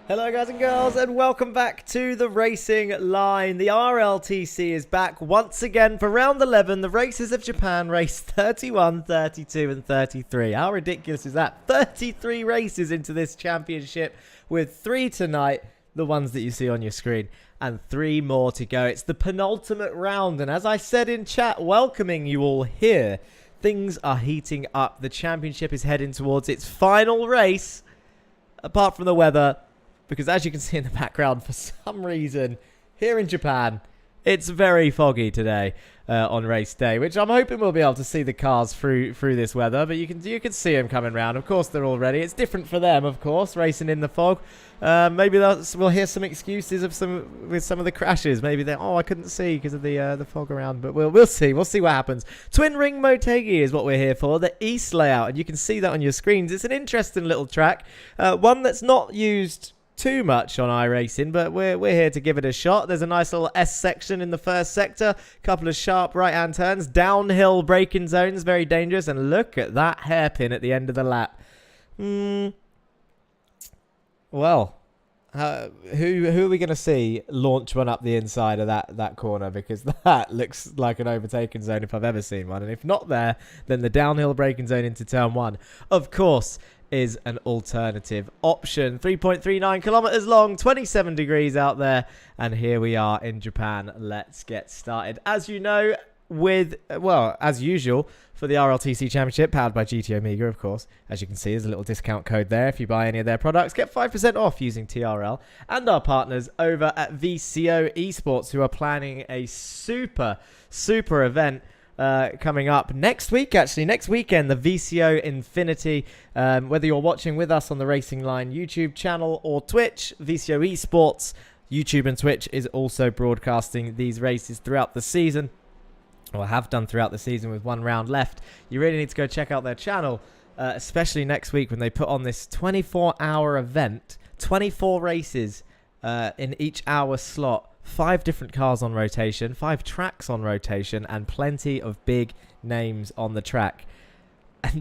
Hello guys and girls, and welcome back to the racing line. The RLTC is back once again for round 11, the Races of Japan, race 31, 32 and 33. How ridiculous is that? 33 races into this championship with 3 tonight, the ones that you see on your screen, and 3 more to go. It's the penultimate round, and as I said in chat, welcoming you all here, things are heating up. The championship is heading towards its final race, apart from the weather. Because as you can see in the background, for some reason, here in Japan, it's very foggy today on race day, which I'm hoping we'll be able to see the cars through this weather. But you can see them coming around. Of course, they're all ready. It's different for them, of course, racing in the fog. Maybe we'll hear some excuses with some of the crashes. Maybe I couldn't see because of the fog around. But we'll see. We'll see what happens. Twin Ring Motegi is what we're here for. The East layout, and you can see that on your screens. It's an interesting little track, one that's not used too much on iRacing, but we're here to give it a shot. There's a nice little S section in the first sector, couple of sharp right hand turns, downhill braking zones, very dangerous, and look at that hairpin at the end of the lap. Well, who are we going to see launch one up the inside of that corner, because that looks like an overtaken zone if I've ever seen one, and if not there, then the downhill braking zone into turn 1, of course, is an alternative option. 3.39 kilometers long, 27 degrees out there, and here we are in Japan. Let's get started. As you know, as usual, for the RLTC Championship, powered by GT Omega, of course. As you can see, there's a little discount code there. If you buy any of their products, get 5% off using TRL. And our partners over at VCO eSports, who are planning a super event coming up next week, actually. Next weekend, the VCO Infinity. Whether you're watching with us on the Racing Line YouTube channel or Twitch, VCO eSports, YouTube and Twitch is also broadcasting these races throughout the season. Or have done throughout the season with 1 round left. You really need to go check out their channel, especially next week when they put on this 24-hour event. 24 races in each hour slot. 5 different cars on rotation, 5 tracks on rotation, and plenty of big names on the track.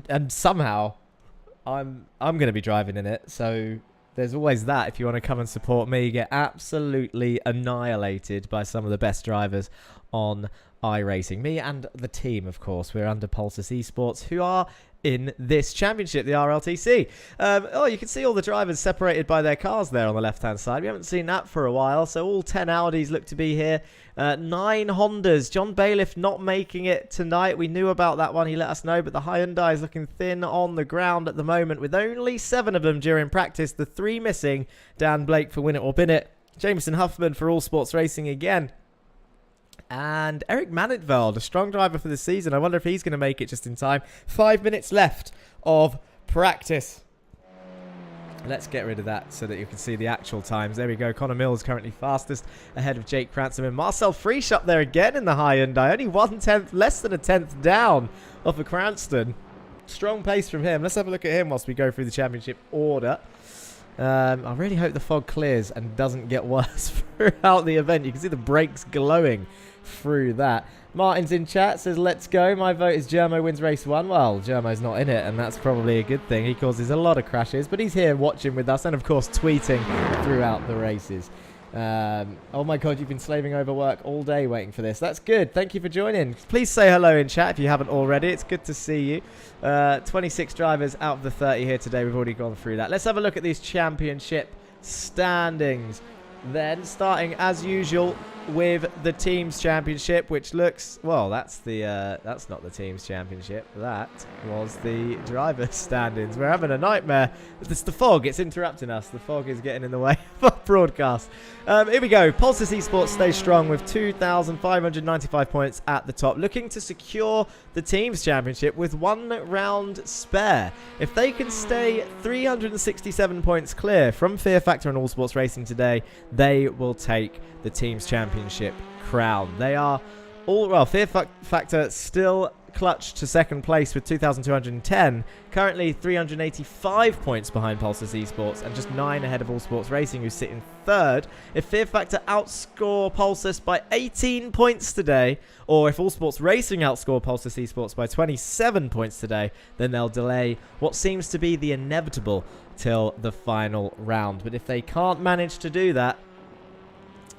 And somehow, I'm going to be driving in it, so there's always that. If you want to come and support me, get absolutely annihilated by some of the best drivers on iRacing. Me and the team, of course. We're under Pulsus eSports, who are in this championship, the RLTC. You can see all the drivers separated by their cars there on the left-hand side. We haven't seen that for a while, so all 10 Audis look to be here. 9 Hondas. John Bailiff not making it tonight. We knew about that one. He let us know, but the Hyundai is looking thin on the ground at the moment, with only 7 of them during practice. The 3 missing. Dan Blake for Win It or Bin It. Jameson Huffman for All Sports Racing again. And Eric Manitveld, a strong driver for the season. I wonder if he's going to make it just in time. 5 minutes left of practice. Let's get rid of that so that you can see the actual times. There we go. Connor Mills currently fastest, ahead of Jake Cranston. And Marcel Friesch up there again in the Hyundai. Only 1/10, less than a 10th down off of Cranston. Strong pace from him. Let's have a look at him whilst we go through the championship order. I really hope the fog clears and doesn't get worse throughout the event. You can see the brakes glowing through that. Martin's in chat, says let's go. My vote is Germo wins race 1. Well, Germo's not in it, and that's probably a good thing. He causes a lot of crashes, but he's here watching with us and of course tweeting throughout the races. Oh my god, you've been slaving over work all day waiting for this. That's good. Thank you for joining. Please say hello in chat if you haven't already. It's good to see you. 26 drivers out of the 30 here today. We've already gone through that. Let's have a look at these championship standings. Then, starting as usual with the teams championship, which looks, well, that's not the teams championship. That was the drivers standings. We're having a nightmare. It's the fog. It's interrupting us. The fog is getting in the way of our broadcast. Here we go. Pulsus eSports stays strong with 2,595 points at the top, looking to secure the teams championship with 1 round spare. If they can stay 367 points clear from Fear Factor and All Sports Racing today, they will take the teams championship crown. They are all, well, Fear Factor still clutch to second place with 2,210. Currently 385 points behind Pulsar's eSports and just 9 ahead of All Sports Racing, who's sitting third. If Fear Factor outscore Pulsar by 18 points today, or if All Sports Racing outscore Pulsar eSports by 27 points today, then they'll delay what seems to be the inevitable till the final round. But if they can't manage to do that,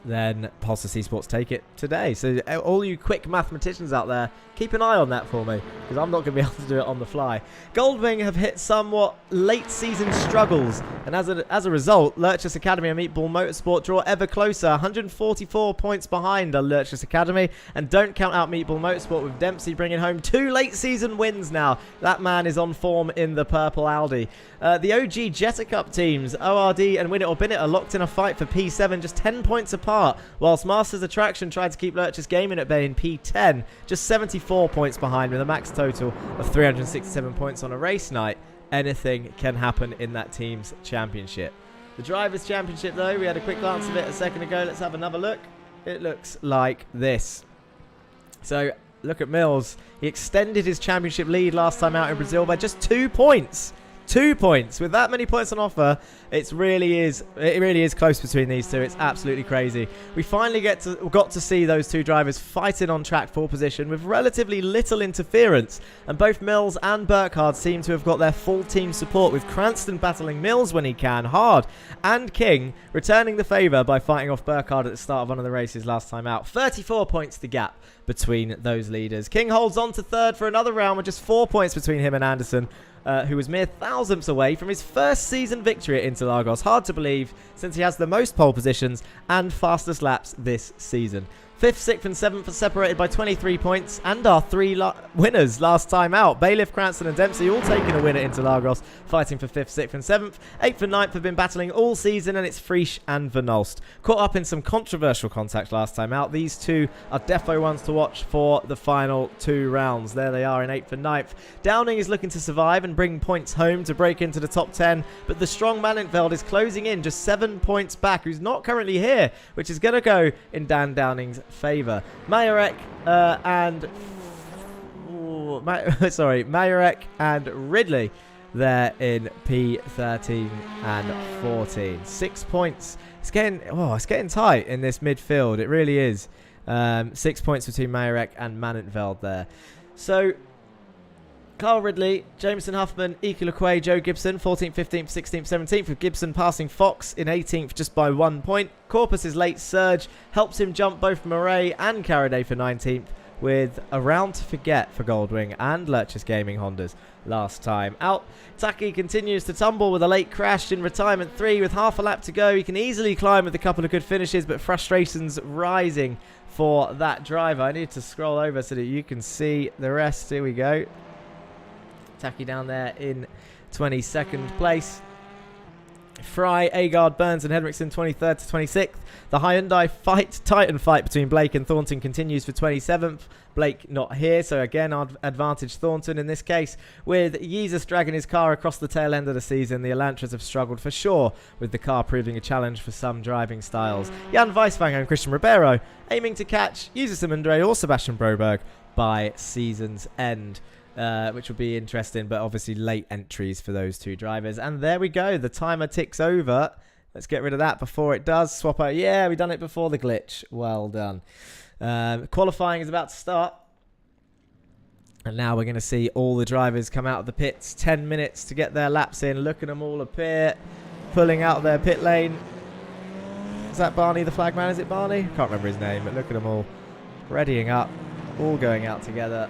then Pulsar eSports take it today. So all you quick mathematicians out there, keep an eye on that for me, because I'm not going to be able to do it on the fly. Goldwing have hit somewhat late season struggles, and as a result, Lurchus Academy and Meatball Motorsport draw ever closer. 144 points behind are Lurchus Academy, and don't count out Meatball Motorsport, with Dempsey bringing home 2 late season wins now. That man is on form in the purple Audi. The OG Jetta Cup teams, ORD and Win It or Bin It, are locked in a fight for P7, just 10 points apart, whilst Masters Attraction tried to keep Lurchus Gaming at bay in P10, just 74 points behind, with a max total of 367 points on a race night. Anything can happen in that team's championship. The Drivers' Championship, though, we had a quick glance of it a second ago. Let's have another look. It looks like this. So, look at Mills. He extended his championship lead last time out in Brazil by just 2 points. 2 points. With that many points on offer, it really is close between these two. It's absolutely crazy. We finally got to see those two drivers fighting on track for position with relatively little interference, and both Mills and Burkhardt seem to have got their full team support, with Cranston battling Mills when he can hard, and King returning the favour by fighting off Burkhardt at the start of one of the races last time out. 34 points the gap between those leaders. King holds on to third for another round with just 4 points between him and Anderson, who was mere thousandths away from his first season victory at Interlagos. Hard to believe, since he has the most pole positions and fastest laps this season. 5th, 6th and 7th are separated by 23 points and are 3 winners last time out. Bailiff, Cranston and Dempsey all taking a win at Interlagos, fighting for 5th, 6th and 7th. 8th and 9th have been battling all season, and it's Frisch and Vernolst. Caught up in some controversial contact last time out. These two are defo ones to watch for the final 2 rounds. There they are in 8th and 9th. Downing is looking to survive and bring points home to break into the top 10, but the strong Malentveld is closing in just 7 points back, who's not currently here, which is going to go in Dan Downing's favour. Majorek and Ridley there in P13 and 14. 6 points. It's getting tight in this midfield. It really is. 6 points between Majorek and Malentveld there. So Carl Ridley, Jameson Huffman, Ike Lequay, Joe Gibson, 14th, 15th, 16th, 17th, with Gibson passing Fox in 18th just by 1 point. Corpus's late surge helps him jump both Murray and Carraday for 19th, with a round to forget for Goldwing and Lurchus Gaming Hondas last time out. Taki continues to tumble with a late crash in retirement 3 with half a lap to go. He can easily climb with a couple of good finishes, but frustrations rising for that driver. I need to scroll over so that you can see the rest. Here we go. Taki down there in 22nd place. Fry, Agard, Burns and Henriksen 23rd to 26th. The Hyundai Titan fight between Blake and Thornton continues for 27th. Blake not here, so again advantage Thornton in this case. With Jesus dragging his car across the tail end of the season, the Elantras have struggled for sure, with the car proving a challenge for some driving styles. Jan Weisfang and Christian Ribeiro aiming to catch Yusa Simondre or Sebastian Broberg by season's end. Which will be interesting, but obviously late entries for those two drivers. And there we go. The timer ticks over. Let's get rid of that before it does. Swap out. Yeah, we've done it before the glitch. Well done. Qualifying is about to start. And now we're going to see all the drivers come out of the pits. 10 minutes to get their laps in. Look at them all appear. Pulling out of their pit lane. Is that Barney, the flagman? Is it Barney? Can't remember his name, but look at them all. Readying up. All going out together.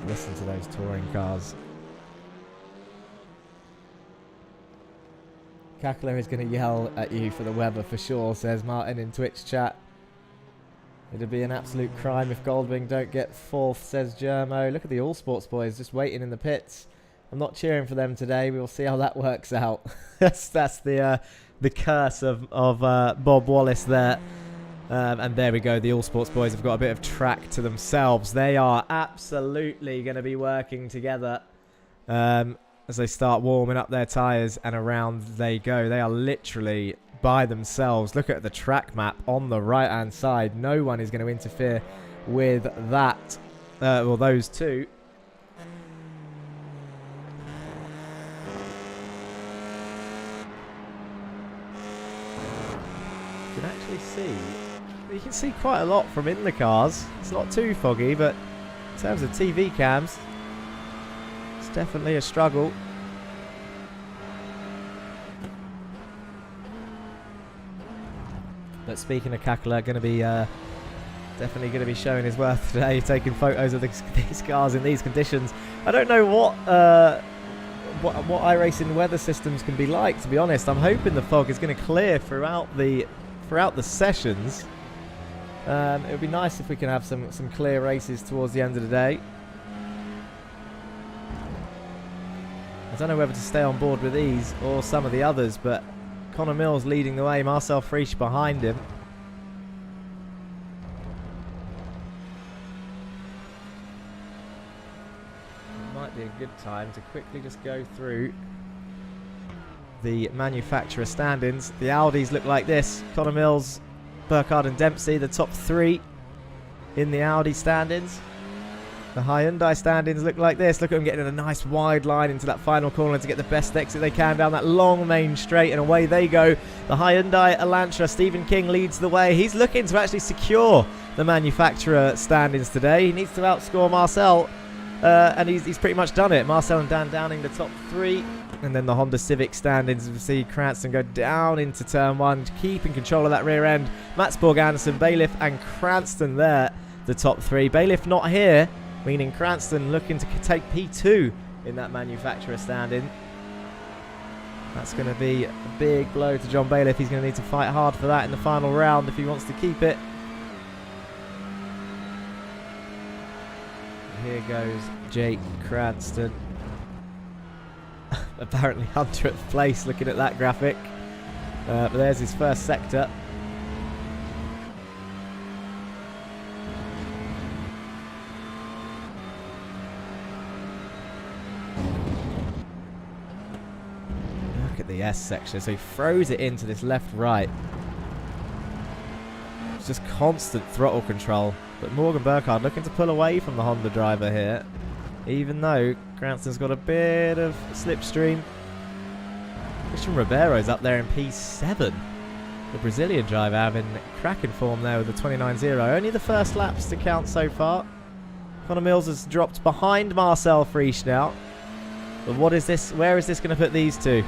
Listen to those touring cars. Cackler is going to yell at you for the weather for sure, says Martin in Twitch chat. It'd be an absolute crime if Goldwing don't get 4th, says Germo. Look at the All Sports boys just waiting in the pits. I'm not cheering for them today. We will see how that works out. that's the curse of Bob Wallace there. And there we go. The All Sports boys have got a bit of track to themselves. They are absolutely going to be working together. as they start warming up their tyres, and around they go. They are literally by themselves. Look at the track map on the right-hand side. No one is going to interfere with that. Well, those two. You can actually see, you can see quite a lot from in the cars. It's not too foggy, but in terms of TV cams, it's definitely a struggle. But speaking of Kakala, going to be definitely going to be showing his worth today, taking photos of these cars in these conditions. I don't know what iRacing weather systems can be like, to be honest. I'm hoping the fog is going to clear throughout the sessions. It would be nice if we can have some clear races towards the end of the day. I don't know whether to stay on board with these or some of the others, but Connor Mills leading the way, Marcel Friesch behind him. It might be a good time to quickly just go through the manufacturer stand-ins. The Audis look like this. Connor Mills, Burkhardt and Dempsey, the top three in the Audi stand-ins. The Hyundai stand-ins look like this. Look at them getting a nice wide line into that final corner to get the best exit they can down that long main straight, and away they go. The Hyundai Elantra, Stephen King leads the way. He's looking to actually secure the manufacturer stand-ins today. He needs to outscore Marcel, and he's pretty much done it. Marcel and Dan Downing, the top three. And then the Honda Civic stand-ins, we see Cranston go down into turn one, keeping control of that rear end. Matsborg, Anderson, Bailiff and Cranston there, the top three. Bailiff not here, meaning Cranston looking to take P2 in that manufacturer stand-in. That's going to be a big blow to John Bailiff. He's going to need to fight hard for that in the final round if he wants to keep it. Here goes Jake Cranston. Apparently 100th place looking at that graphic. But there's his first sector. Look at the S section. So he throws it into this left-right. It's just constant throttle control. But Morgan Burkhardt looking to pull away from the Honda driver here, even though Cranston's got a bit of slipstream. Christian Ribeiro's up there in P7. The Brazilian driver having cracking form there with the 29.0. Only the first laps to count so far. Connor Mills has dropped behind Marcel Friesch now. But what is this? Where is this going to put these two?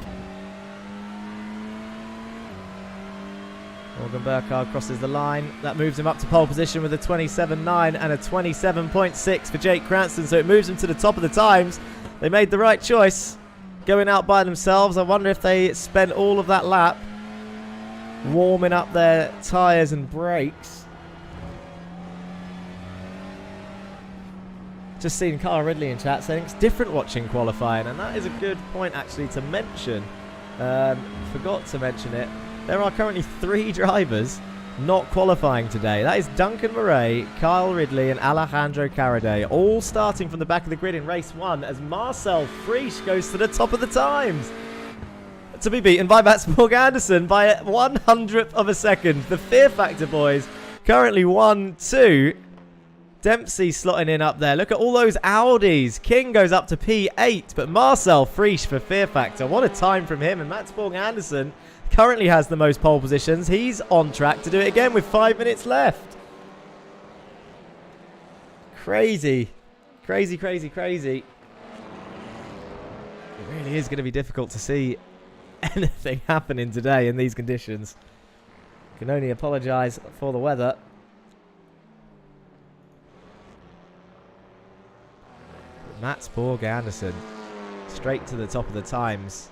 Morgan Burkhardt crosses the line. That moves him up to pole position with a 27.9 and a 27.6 for Jake Cranston. So it moves him to the top of the times. They made the right choice going out by themselves. I wonder if they spent all of that lap warming up their tyres and brakes. Just seen Carl Ridley in chat saying it's different watching qualifying, and that is a good point actually to mention. Forgot to mention it. There are currently 3 drivers not qualifying today. That is Duncan Murray, Kyle Ridley and Alejandro Caraday, all starting from the back of the grid in race 1 as Marcel Friesch goes to the top of the times, to be beaten by Matsborg Anderson by a 100th of a second. The Fear Factor boys currently 1-2. Dempsey slotting in up there. Look at all those Audis. King goes up to P8, but Marcel Friesch for Fear Factor. What a time from him. And Matsborg Anderson currently has the most pole positions. He's on track to do it again with 5 minutes left. Crazy. Crazy, crazy, crazy. It really is going to be difficult to see anything happening today in these conditions. Can only apologise for the weather. Matsborg Anderson straight to the top of the times.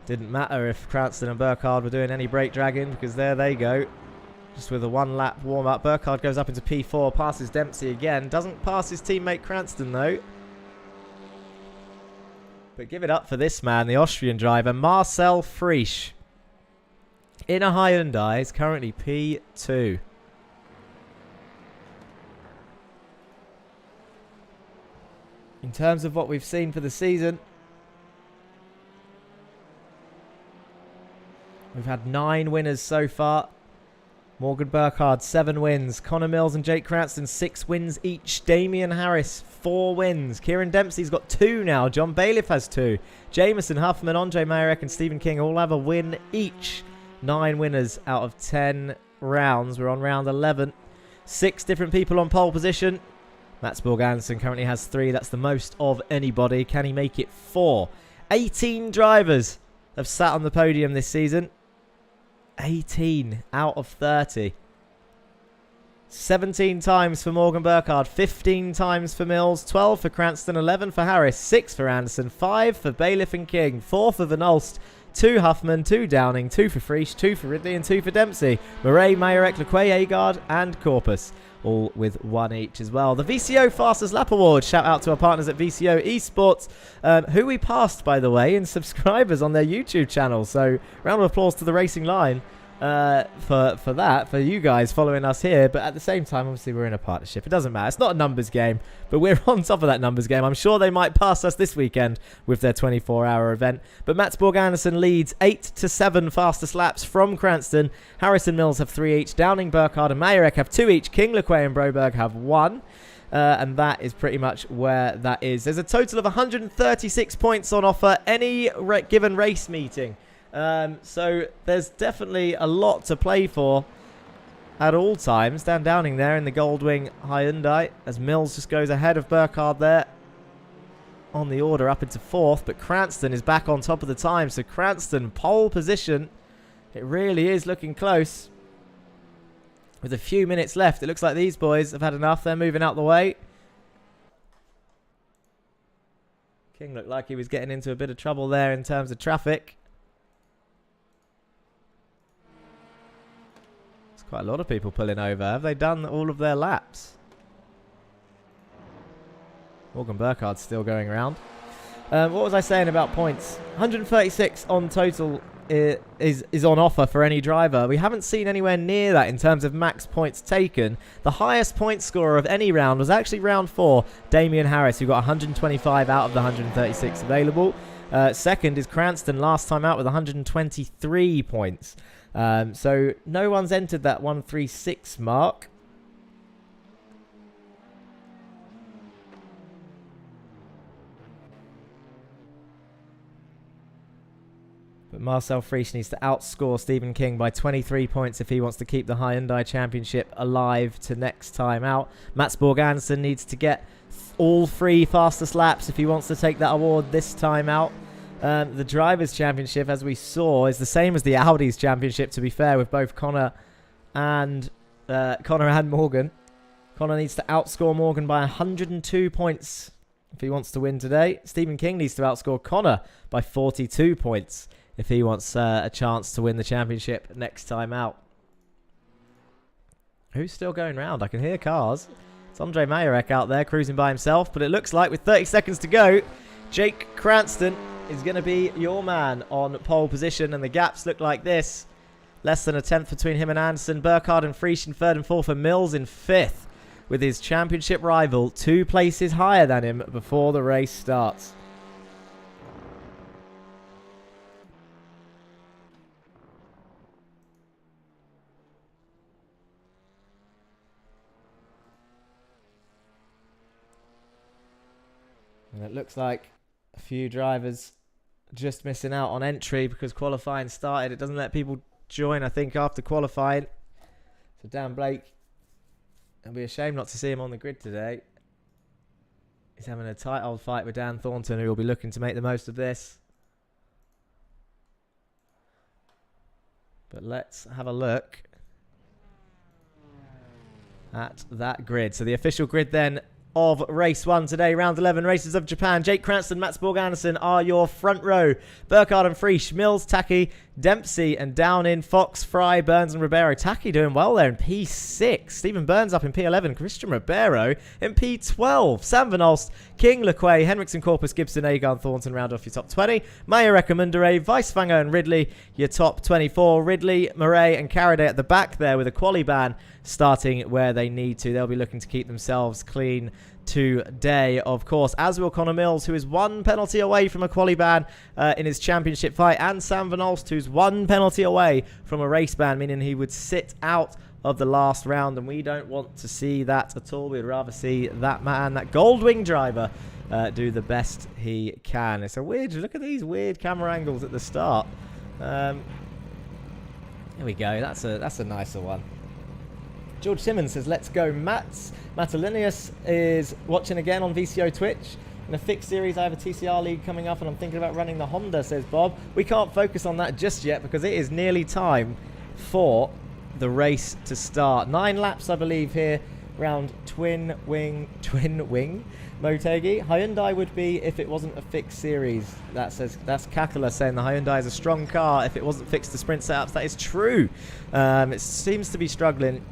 Didn't matter if Cranston and Burkhardt were doing any brake dragging, because there they go. Just with a 1 lap warm up. Burkhardt goes up into P4, passes Dempsey again. Doesn't pass his teammate Cranston though. But give it up for this man, the Austrian driver, Marcel Friesch. In a Hyundai, is currently P2. In terms of what we've seen for the season, had 9 winners so far. Morgan Burkhardt, 7 wins. Connor Mills and Jake Cranston, 6 wins each. Damian Harris, 4 wins. Kieran Dempsey's got 2 now. John Bailiff has 2. Jameson, Huffman, Andre Mayerek and Stephen King all have a win each. 9 winners out of 10 rounds. We're on round 11. 6 different people on pole position. Mats Borg Andersen currently has 3. That's the most of anybody. Can he make it 4? 18 drivers have sat on the podium this season. 18 out of 30. 17 times for Morgan Burkhardt, 15 times for Mills, 12 for Cranston, 11 for Harris, 6 for Anderson, 5 for Bailiff and King, 4 for Van Olst, 2 Huffman, 2 Downing, 2 for Friesch, 2 for Ridley and 2 for Dempsey. Murray, Mayerek, Lequay, Agard and Corpus, all with 1 each as well. The VCO Fastest Lap Award, shout out to our partners at VCO eSports, who we passed, by the way, in subscribers on their YouTube channel. So round of applause to the Racing Line for that, for you guys following us here. But at the same time, obviously, we're in a partnership. It doesn't matter. It's not a numbers game, but we're on top of that numbers game. I'm sure they might pass us this weekend with their 24-hour event. But Mats Borg Andersen leads 8-7 fastest laps from Cranston. Harris and Mills have 3 each. Downing, Burkhardt and Mayerek have 2 each. King, Lequay and Broberg have 1. And that is pretty much where that is. There's a total of 136 points on offer any given race meeting. So there's definitely a lot to play for at all times. Dan Downing there in the Goldwing Hyundai as Mills just goes ahead of Burkhardt there on the order up into 4th. But Cranston is back on top of the time. So Cranston pole position. It really is looking close. With a few minutes left, it looks like these boys have had enough. They're moving out the way. King looked like he was getting into a bit of trouble there in terms of traffic. Quite a lot of people pulling over. Have they done all of their laps? Morgan Burkhardt's still going around. What was I saying about points? 136 on total is on offer for any driver. We haven't seen anywhere near that in terms of max points taken. The highest point scorer of any round was actually round 4, Damian Harris, who got 125 out of the 136 available. Second is Cranston, last time out with 123 points. So no one's entered that 136 mark. But Marcel Friesch needs to outscore Stephen King by 23 points if he wants to keep the Hyundai Championship alive to next time out. Mats Borg Andersen needs to get all 3 fastest laps if he wants to take that award this time out. The Drivers' Championship, as we saw, is the same as the Audi's Championship, to be fair, with both Connor and Morgan. Connor needs to outscore Morgan by 102 points if he wants to win today. Stephen King needs to outscore Connor by 42 points if he wants a chance to win the championship next time out. Who's still going round? I can hear cars. It's Andre Mayerek out there cruising by himself, but it looks like with 30 seconds to go, Jake Cranston is going to be your man on pole position, and the gaps look like this. Less than a tenth between him and Anderson. Burkhardt and Friesch in 3rd and 4th, and Mills in 5th, with his championship rival 2 places higher than him before the race starts. And it looks like a few drivers just missing out on entry because qualifying started. It doesn't let people join, I think, after qualifying. So Dan Blake, it'll be a shame not to see him on the grid today. He's having a tight old fight with Dan Thornton, who will be looking to make the most of this. But let's have a look at that grid. So the official grid then of race 1 today, round 11, Races of Japan. Jake Cranston, Mats Borg Andersen are your front row. Burkhardt and Friesch, Mills, Taki, Dempsey and Downing, Fox, Fry, Burns and Ribeiro. Taki doing well there in P6. Stephen Burns up in P11. Christian Ribeiro in P12. Sam Van Olst, King, Lequay, Henriksen, Corpus, Gibson, Agar, Thornton round off your top 20. Maya Recommendere, Weisfanger and Ridley your top 24. Ridley, Murray and Carraday at the back there with a quali ban starting where they need to. They'll be looking to keep themselves clean today, of course, as will Connor Mills, who is 1 penalty away from a quali ban in his championship fight, and Sam Van Olst, who's 1 penalty away from a race ban, meaning he would sit out of the last round, and we don't want to see that at all. We'd rather see that man, that Goldwing driver, do the best he can. It's a weird, look at these weird camera angles at the start. There we go, that's a nicer one. George Simmons says, let's go Mats. Matalinius is watching again on VCO Twitch. In a fixed series, I have a TCR league coming up and I'm thinking about running the Honda, says Bob. We can't focus on that just yet because it is nearly time for the race to start. 9 laps, I believe, here round Twin Wing Motegi. Hyundai would be if it wasn't a fixed series. That's Kakula saying the Hyundai is a strong car if it wasn't fixed to sprint setups. That is true. It seems to be struggling.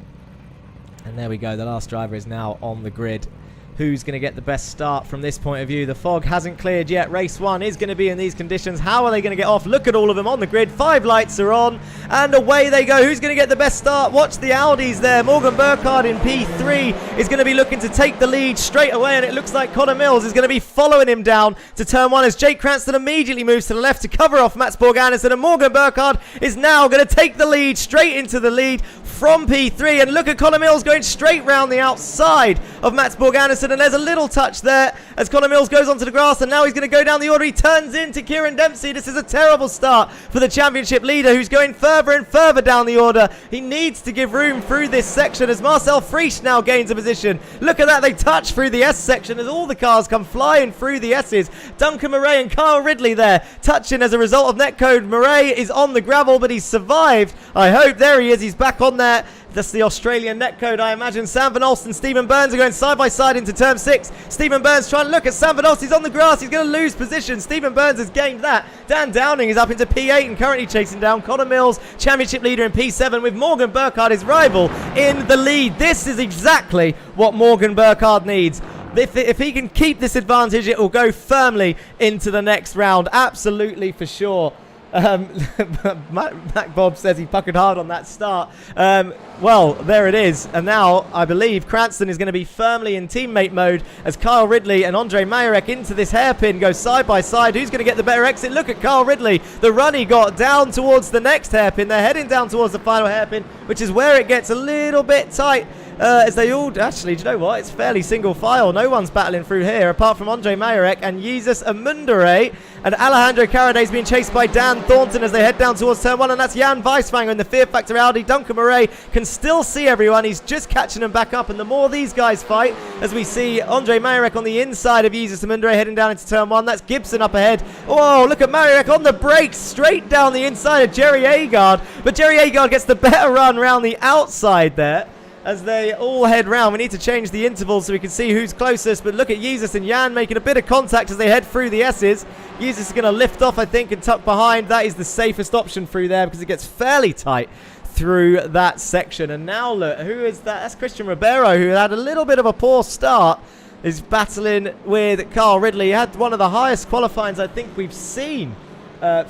And there we go. The last driver is now on the grid. Who's going to get the best start from this point of view? The fog hasn't cleared yet. Race 1 is going to be in these conditions. How are they going to get off? Look at all of them on the grid. 5 lights are on. And away they go. Who's going to get the best start? Watch the Audis there. Morgan Burkhardt in P3 is going to be looking to take the lead straight away. And it looks like Connor Mills is going to be following him down to turn 1 as Jake Cranston immediately moves to the left to cover off Mats Borg-Andersen. And Morgan Burkhardt is now going to take the lead straight into the lead from P3. And look at Connor Mills going straight round the outside of Mats Borg-Andersen. And there's a little touch there as Connor Mills goes onto the grass, and now he's going to go down the order. He turns into Kieran Dempsey. This is a terrible start for the championship leader, who's going further and further down the order. He needs to give room through this section as Marcel Friesch now gains a position. Look at that, they touch through the S section as all the cars come flying through the S's. Duncan Murray and Kyle Ridley there touching as a result of netcode. Murray is on the gravel, but he's survived. I hope. There he is. He's back on there. That's the Australian netcode, I imagine. Sam Van Olst and Stephen Burns are going side by side into turn 6. Stephen Burns trying to look at Sam Van Olst. He's on the grass. He's going to lose position. Stephen Burns has gained that. Dan Downing is up into P8 and currently chasing down Connor Mills, championship leader in P7, with Morgan Burkhardt, his rival, in the lead. This is exactly what Morgan Burkhardt needs. If he can keep this advantage, it will go firmly into the next round. Absolutely, for sure. Mac Bob says he puckered hard on that start. Well, there it is. And now I believe Cranston is going to be firmly in teammate mode as Kyle Ridley and Andre Mayerek into this hairpin go side by side. Who's going to get the better exit? Look at Kyle Ridley. The run he got down towards the next hairpin. They're heading down towards the final hairpin, which is where it gets a little bit tight. As they all, actually, do you know what? It's fairly single file. No one's battling through here apart from Andre Mayerek and Jesus Amundere. And Alejandro Caraday is being chased by Dan Thornton as they head down towards turn 1. And that's Jan Weiswanger in the Fear Factor Audi. Duncan Murray can still see everyone. He's just catching them back up. And the more these guys fight, as we see Andre Mayerek on the inside of Jesus Amundere heading down into turn 1. That's Gibson up ahead. Oh, look at Mayerek on the brakes straight down the inside of Jerry Agard. But Jerry Agard gets the better run around the outside there. As they all head round. We need to change the intervals so we can see who's closest. But look at Jesus and Jan making a bit of contact as they head through the S's. Jesus is going to lift off, I think, and tuck behind. That is the safest option through there because it gets fairly tight through that section. And now look, who is that? That's Christian Ribeiro, who had a little bit of a poor start, is battling with Carl Ridley. He had one of the highest qualifyings I think we've seen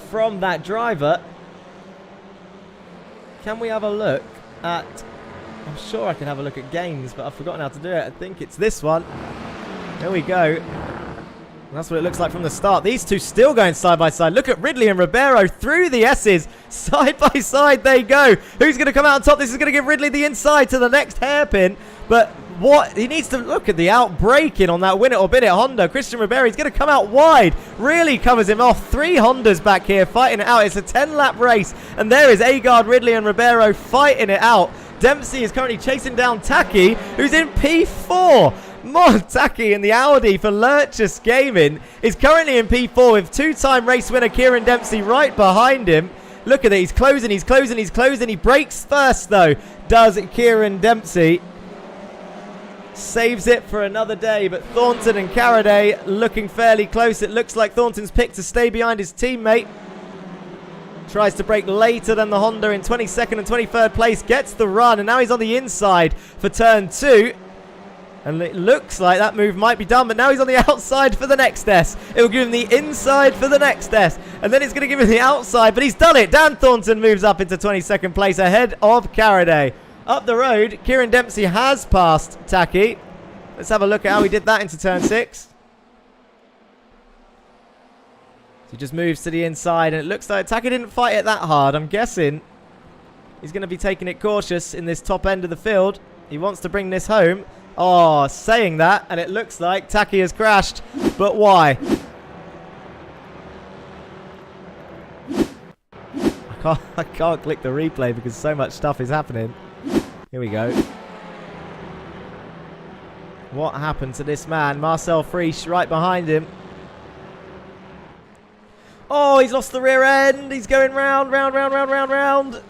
from that driver. Can we have a look at... I'm sure I can have a look at games, but I've forgotten how to do it. I think it's this one. There we go. And that's what it looks like from the start. These two still going side by side. Look at Ridley and Ribeiro through the S's. Side by side they go. Who's going to come out on top? This is going to give Ridley the inside to the next hairpin. But what? He needs to look at the outbraking on that win it or bin it Honda. Christian Ribeiro, he's going to come out wide. Really covers him off. 3 Hondas back here fighting it out. It's a 10-lap race. And there is Agard, Ridley and Ribeiro fighting it out. Dempsey is currently chasing down Taki, who's in P4. Motegi in the Audi for Lurchus Gaming is currently in P4 with 2-time race winner Kieran Dempsey right behind him. Look at it. He's closing, he's closing, he's closing. He breaks first, though, does Kieran Dempsey. Saves it for another day, but Thornton and Caraday looking fairly close. It looks like Thornton's picked to stay behind his teammate. Tries to break later than the Honda in 22nd and 23rd place. Gets the run, and now he's on the inside for turn 2. And it looks like that move might be done, but now he's on the outside for the next S. It will give him the inside for the next S. And then it's going to give him the outside, but he's done it. Dan Thornton moves up into 22nd place ahead of Caraday. Up the road, Kieran Dempsey has passed Taki. Let's have a look at how he did that into turn 6. So he just moves to the inside, and it looks like Taki didn't fight it that hard. I'm guessing he's going to be taking it cautious in this top end of the field. He wants to bring this home. Oh, saying that, and it looks like Taki has crashed. But why? I can't click the replay because so much stuff is happening. Here we go. What happened to this man? Marcel Friesch right behind him. Oh, he's lost the rear end. He's going round.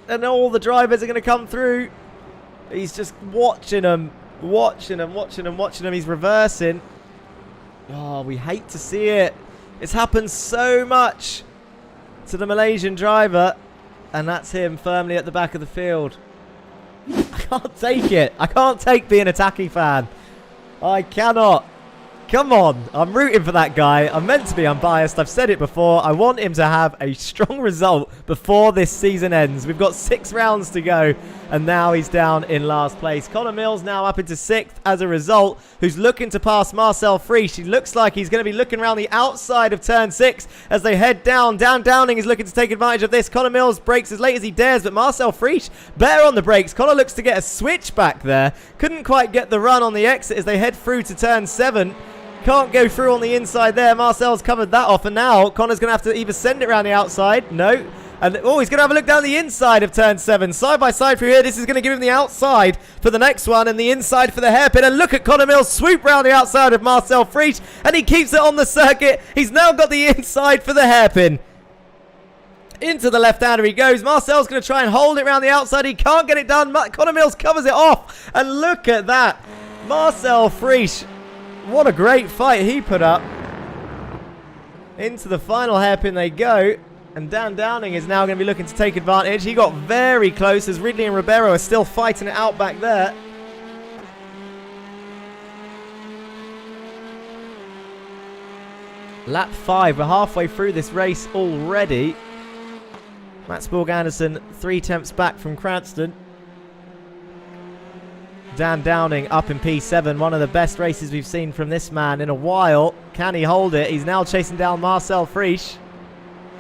And all the drivers are going to come through. He's just watching them. Watching them. He's reversing. Oh, we hate to see it. It's happened so much to the Malaysian driver. And that's him firmly at the back of the field. I can't take it. I can't take being a Taki fan. I cannot. Come on. I'm rooting for that guy. I'm meant to be unbiased. I've said it before. I want him to have a strong result before this season ends. We've got 6 rounds to go, and now he's down in last place. Connor Mills now up into 6th as a result, who's looking to pass Marcel Friesch. He looks like he's going to be looking around the outside of turn 6 as they head down. Dan Downing is looking to take advantage of this. Connor Mills brakes as late as he dares, but Marcel Friesch better on the brakes. Connor looks to get a switch back there. Couldn't quite get the run on the exit as they head through to turn 7. Can't go through on the inside there. Marcel's covered that off, and now Connor's going to have to either send it around the outside. No. And oh, he's going to have a look down the inside of turn 7. Side by side through here. This is going to give him the outside for the next one and the inside for the hairpin. And look at Connor Mills swoop round the outside of Marcel Friesch, and he keeps it on the circuit. He's now got the inside for the hairpin. Into the left-hander he goes. Marcel's going to try and hold it around the outside. He can't get it done. Connor Mills covers it off. And look at that. Marcel Friesch. What a great fight he put up. Into the final hairpin they go. And Dan Downing is now going to be looking to take advantage. He got very close as Ridley and Ribeiro are still fighting it out back there. Lap 5. We're halfway through this race already. Mats Borg Anderson 3 tenths back from Cranston. Dan Downing up in P7. One of the best races we've seen from this man in a while. Can he hold it? He's now chasing down Marcel Friesch.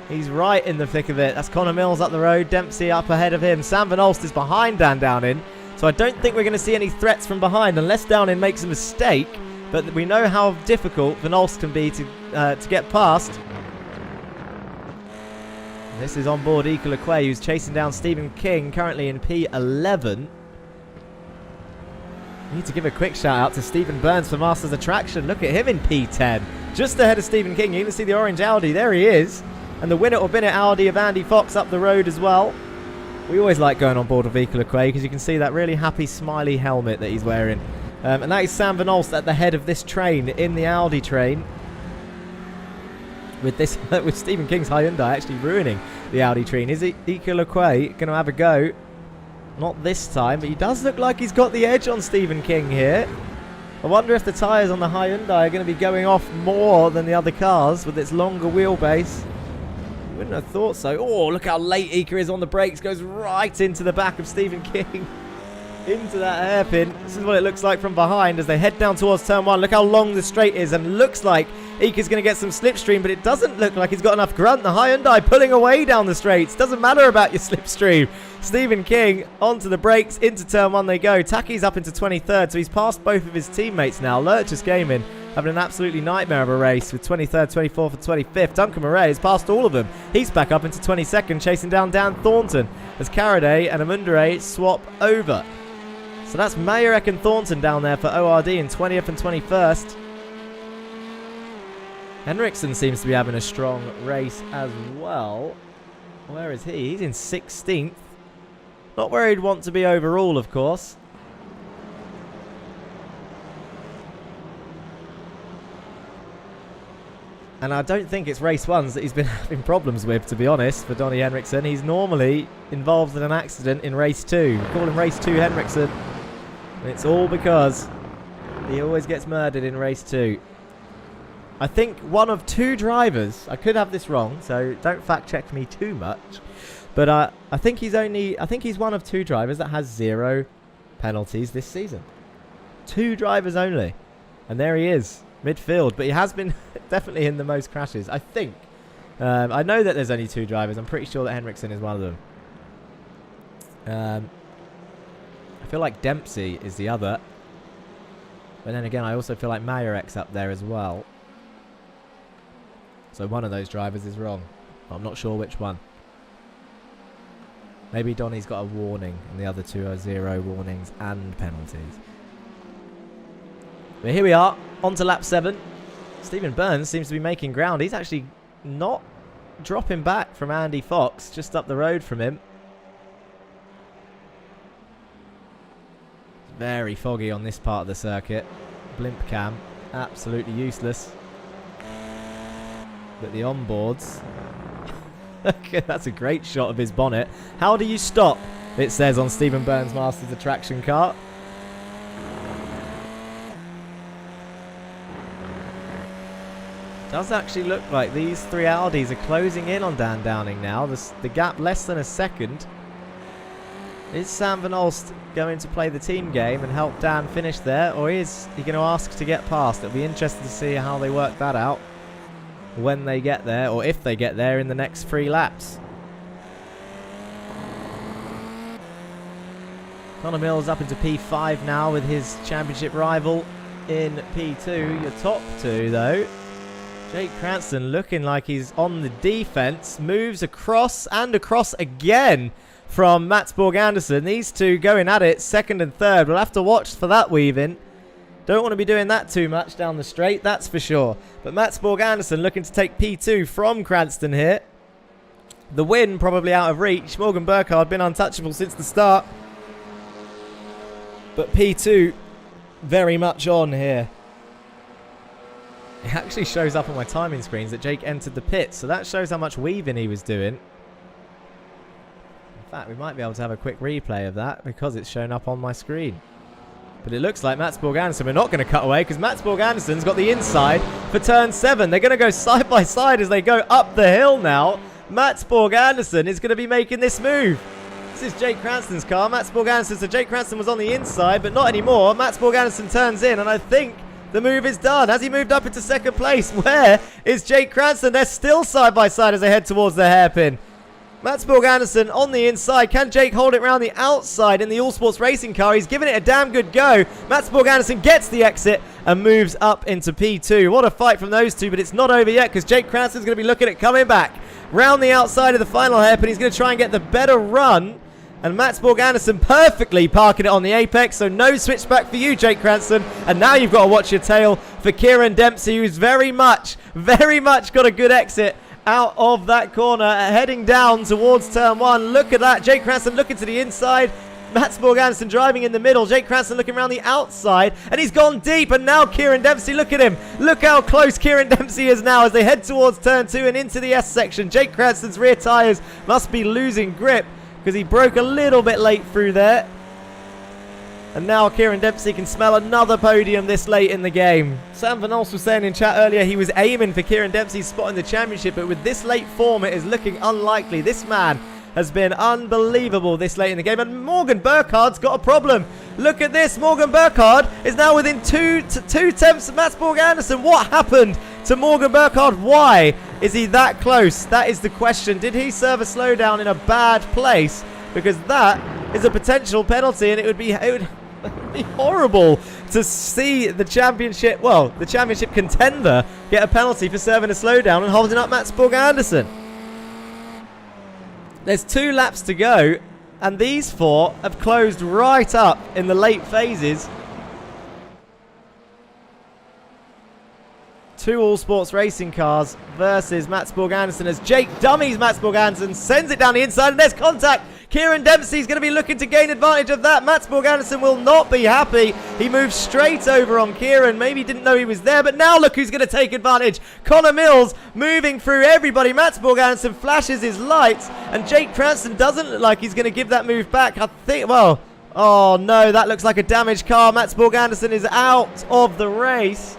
He's right in the thick of it. That's Connor Mills up the road. Dempsey up ahead of him. Sam Van Olst is behind Dan Downing. So I don't think we're going to see any threats from behind unless Downing makes a mistake. But we know how difficult Van Olst can be to get past. This is on board Ika Lequay, who's chasing down Stephen King, currently in P11. Need to give a quick shout out to Stephen Burns for Masters Attraction. Look at him in P10. Just ahead of Stephen King. You can see the orange Audi. There he is. And the winner or bin it Audi of Andy Fox up the road as well. We always like going on board with Ika Lequay because you can see that really happy smiley helmet that he's wearing. And that is Sam Van Olst at the head of this train in the Audi train. With this, with Stephen King's Hyundai actually ruining the Audi train. Is Ika Lequay going to have a go? Not this time, but he does look like he's got the edge on Stephen King here. I wonder if the tyres on the Hyundai are going to be going off more than the other cars with its longer wheelbase. Wouldn't have thought so. Oh, look how late Ika is on the brakes. Goes right into the back of Stephen King. Into that hairpin. This is what it looks like from behind as they head down towards turn 1. Look how long the straight is, and looks like Ika's going to get some slipstream, but it doesn't look like he's got enough grunt. The Hyundai pulling away down the straights. Doesn't matter about your slipstream. Stephen King onto the brakes. Into turn 1 they go. Taki's up into 23rd, so he's passed both of his teammates now. Lurch just came in, having an absolutely nightmare of a race with 23rd, 24th and 25th. Duncan Murray has passed all of them. He's back up into 22nd, chasing down Dan Thornton as Caraday and Amundare swap over. So that's Mayerek and Thornton down there for ORD in 20th and 21st. Henriksen seems to be having a strong race as well. Where is he? He's in 16th. Not where he'd want to be overall, of course. And I don't think it's race 1s that he's been having problems with, to be honest, for Donny Henriksen. He's normally involved in an accident in race 2. We call him race 2 Henriksen. And it's all because he always gets murdered in race 2. I think one of 2 drivers, I could have this wrong, so don't fact check me too much. But I think he's one of 2 drivers that has 0 penalties this season. 2 drivers only. And there he is, midfield. But he has been definitely in the most crashes, I think. I know that there's only 2 drivers. I'm pretty sure that Henriksen is one of them. I feel like Dempsey is the other. But then again, I also feel like Mayerek's up there as well. So one of those drivers is wrong. I'm not sure which one. Maybe Donny's got a warning and the other 2 are 0 warnings and penalties. But here we are, on to lap 7. Stephen Burns seems to be making ground. He's actually not dropping back from Andy Fox, just up the road from him. Very foggy on this part of the circuit. Blimp cam, absolutely useless. But the onboards... Okay, that's a great shot of his bonnet. How do you stop? It says on Stephen Burns' Masters Attraction Kart. Does actually look like these 3 Audis are closing in on Dan Downing now. The gap less than a second. Is Sam Van Olst going to play the team game and help Dan finish there, or is he going to ask to get past? It'll be interesting to see how they work that out when they get there, or if they get there in the next 3 laps. Connor Mills up into P5 now with his championship rival in P2. Your top 2 though. Jake Cranston looking like he's on the defense. Moves across and across again from Mats Borg Anderson. These 2 going at it, 2nd and 3rd. We'll have to watch for that weave-in. Don't want to be doing that too much down the straight, that's for sure. But Mats Borg Anderson looking to take P2 from Cranston here. The win probably out of reach. Morgan Burkhardt been untouchable since the start. But P2 very much on here. It actually shows up on my timing screens that Jake entered the pit, so that shows how much weaving he was doing. In fact, we might be able to have a quick replay of that because it's shown up on my screen. But it looks like Mats Borg Anderson, we're not going to cut away because Mats Borg Anderson's got the inside for turn 7. They're going to go side by side as they go up the hill now. Mats Borg Anderson is going to be making this move. This is Jake Cranston's car. Mats Borg Anderson, so Jake Cranston was on the inside, but not anymore. Mats Borg Anderson turns in, and I think the move is done. Has he moved up into 2nd place? Where is Jake Cranston? They're still side by side as they head towards the hairpin. Mats Borg Anderson on the inside. Can Jake hold it around the outside in the All Sports Racing car? He's giving it a damn good go. Mats Borg Anderson gets the exit and moves up into P2. What a fight from those 2, but it's not over yet because Jake Cranston's going to be looking at coming back round the outside of the final hairpin. He's going to try and get the better run. And Mats Borg Anderson perfectly parking it on the apex. So no switchback for you, Jake Cranston. And now you've got to watch your tail for Kieran Dempsey, who's very much got a good exit out of that corner, heading down towards turn 1. Look at that. Jake Cranston looking to the inside. Mats Borg Anderson driving in the middle. Jake Cranston looking around the outside. And he's gone deep. And now Kieran Dempsey, look at him. Look how close Kieran Dempsey is now as they head towards turn 2 and into the S section. Jake Cranston's rear tyres must be losing grip because he broke a little bit late through there. And now Kieran Dempsey can smell another podium this late in the game. Sam Van Olst was saying in chat earlier he was aiming for Kieran Dempsey's spot in the championship, but with this late form it is looking unlikely. This man has been unbelievable this late in the game, and Morgan Burkhardt's got a problem. Look at this. Morgan Burkhardt is now within two tenths of Mats Borg Anderson. What happened to Morgan Burkhardt? Why is he that close? That is the question. Did he serve a slowdown in a bad place? Because that is a potential penalty, and it would be horrible to see the championship contender get a penalty for serving a slowdown and holding up Mats Borg Anderson. There's 2 laps to go, and these 4 have closed right up in the late phases. 2 All Sports Racing cars versus Mats Borg Anderson as Jake dummies Mats Borg Anderson, sends it down the inside, and there's contact. Kieran Dempsey's going to be looking to gain advantage of that. Mats Borg Anderson will not be happy. He moves straight over on Kieran. Maybe didn't know he was there, but now look who's going to take advantage. Connor Mills moving through everybody. Mats Borg Anderson flashes his lights, and Jake Cranston doesn't look like he's going to give that move back. I think, well, oh no, that looks like a damaged car. Mats Borg Anderson is out of the race.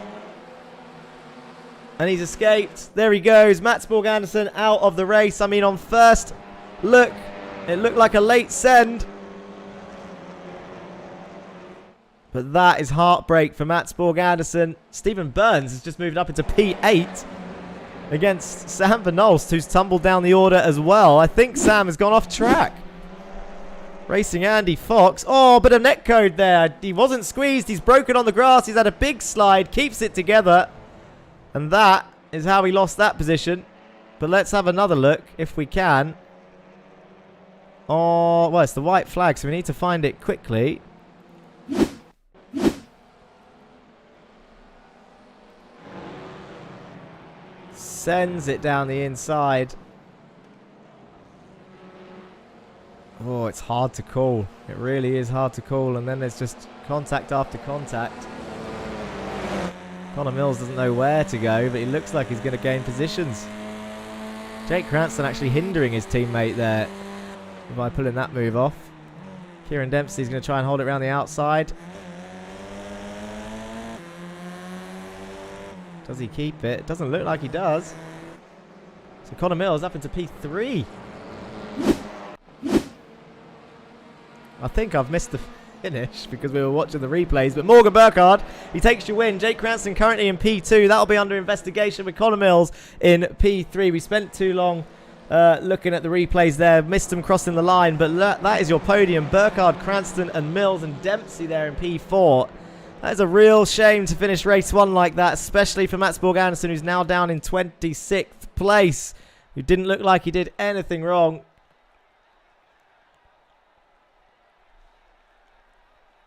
And he's escaped. There he goes. Mats Borg Anderson out of the race. I mean, on first look, it looked like a late send. But that is heartbreak for Mats Borg Anderson. Stephen Burns has just moved up into P8 against Sam Van Olst, who's tumbled down the order as well. I think Sam has gone off track. Racing Andy Fox. Oh, but a netcode there. He wasn't squeezed. He's broken on the grass. He's had a big slide. Keeps it together. And that is how he lost that position. But let's have another look if we can. Oh, well, it's the white flag, so we need to find it quickly. Sends it down the inside. Oh, it's hard to call. It really is hard to call. And then there's just contact after contact. Connor Mills doesn't know where to go, but he looks like he's going to gain positions. Jake Cranston actually hindering his teammate there by pulling that move off. Kieran Dempsey's going to try and hold it around the outside. Does he keep it? It doesn't look like he does. So Connor Mills up into P3. I think I've missed the finish because we were watching the replays. But Morgan Burkhardt, he takes your win. Jake Cranston currently in P2. That'll be under investigation with Connor Mills in P3. We spent too long looking at the replays there. Missed him crossing the line. But that is your podium. Burkhardt, Cranston and Mills and Dempsey there in P4. That is a real shame to finish race 1 like that, especially for Mats Borg Anderson, who's now down in 26th place, who didn't look like he did anything wrong.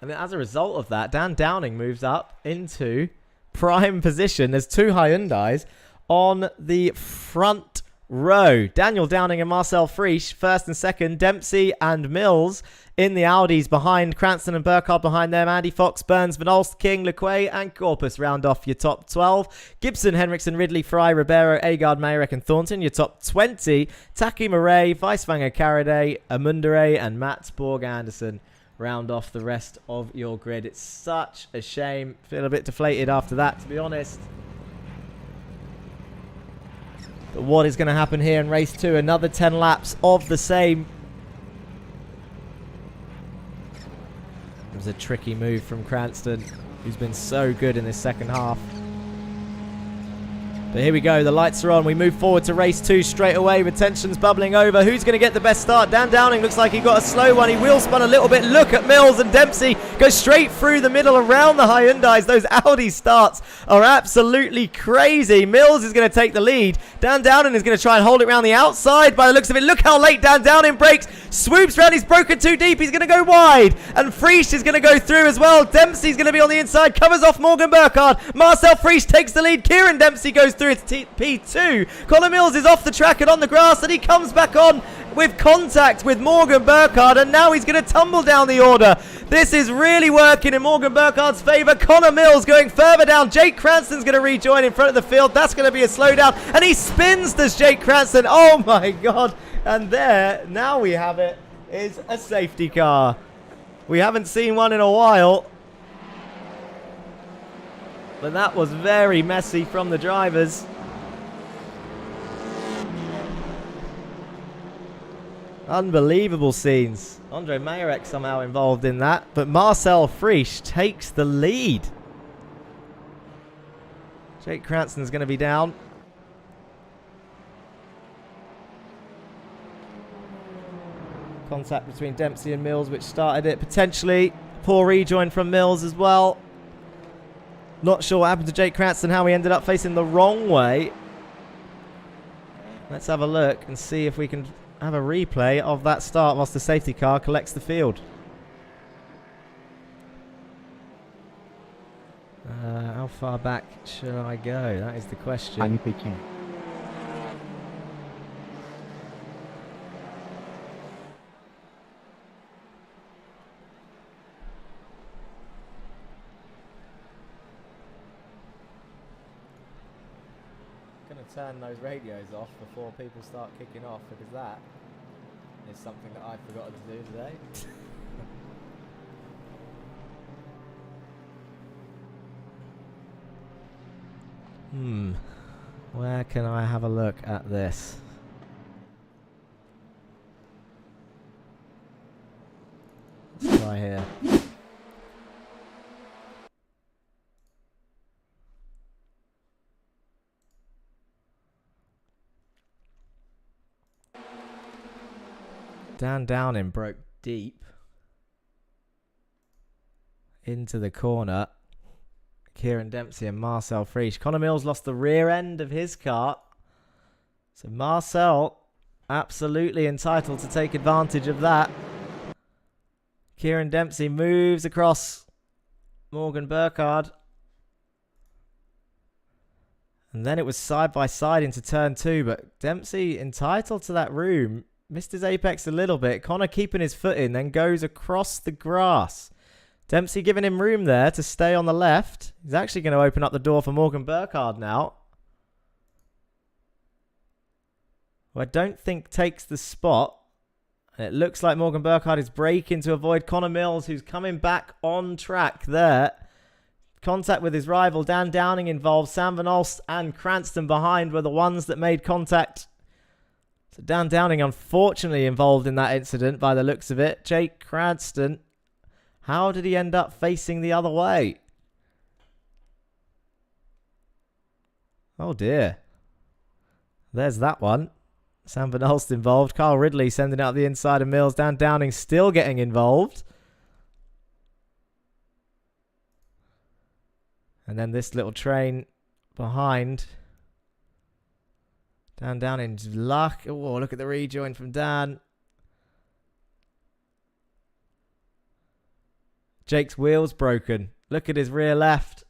And as a result of that, Dan Downing moves up into prime position. There's 2 Hyundais on the front row. Daniel Downing and Marcel Friesch, first and second. Dempsey and Mills in the Audis behind. Cranston and Burkhardt behind them. Andy Fox, Burns, Van Olst, King, LeQuay and Corpus round off your top 12. Gibson, Henriksen, Ridley, Fry, Ribeiro, Agard, Mayrek and Thornton your top 20. Taki Murray, Weiswanger, Caraday, Amundere and Mats Borg Anderson round off the rest of your grid. It's such a shame. Feel a bit deflated after that, to be honest. But what is going to happen here in race 2? Another 10 laps of the same. It was a tricky move from Cranston, who's been so good in this second half. But here we go. The lights are on. We move forward to race 2 straight away with tensions bubbling over. Who's going to get the best start? Dan Downing looks like he got a slow one. He wheel spun a little bit. Look at Mills and Dempsey go straight through the middle around the Hyundais. Those Audi starts are absolutely crazy. Mills is going to take the lead. Dan Downing is going to try and hold it around the outside by the looks of it. Look how late Dan Downing breaks. Swoops round. He's broken too deep. He's going to go wide. And Friesch is going to go through as well. Dempsey's going to be on the inside. Covers off Morgan Burkhardt. Marcel Friesch takes the lead. Kieran Dempsey goes through. It's P2. Connor Mills is off the track and on the grass, and he comes back on with contact with Morgan Burkhardt, and now he's going to tumble down the order. This is really working in Morgan Burkhardt's favour. Connor Mills going further down. Jake Cranston's going to rejoin in front of the field. That's going to be a slowdown, and he spins, does Jake Cranston. Oh my God. And there, now we have it, is a safety car. We haven't seen one in a while. But that was very messy from the drivers. Unbelievable scenes. Andre Mayrek somehow involved in that. But Marcel Friesch takes the lead. Jake Cranston's going to be down. Contact between Dempsey and Mills, which started it potentially. Poor rejoin from Mills as well. Not sure what happened to Jake Cranston, how he ended up facing the wrong way. Let's have a look and see if we can have a replay of that start whilst the safety car collects the field. How far back should I go? That is the question. I'm picking. Turn those radios off before people start kicking off, because that is something that I've forgotten to do today. Where can I have a look at this? Let's try here. Dan Downing broke deep into the corner. Kieran Dempsey and Marcel Friesch. Connor Mills lost the rear end of his kart. So Marcel absolutely entitled to take advantage of that. Kieran Dempsey moves across Morgan Burkhardt. And then it was side by side into turn 2, but Dempsey entitled to that room. Missed his apex a little bit. Connor keeping his foot in, then goes across the grass. Dempsey giving him room there to stay on the left. He's actually going to open up the door for Morgan Burkhardt now. Who I don't think takes the spot. And it looks like Morgan Burkhardt is braking to avoid Connor Mills, who's coming back on track there. Contact with his rival. Dan Downing involved. Sam Van Olst and Cranston behind were the ones that made contact. So Dan Downing unfortunately involved in that incident by the looks of it. Jake Cranston, how did he end up facing the other way? Oh dear. There's that one. Sam Van Olst involved. Carl Ridley sending out the inside of Mills. Dan Downing still getting involved. And then this little train behind. Dan Downing's luck. Oh, look at the rejoin from Dan. Jake's wheel's broken. Look at his rear left.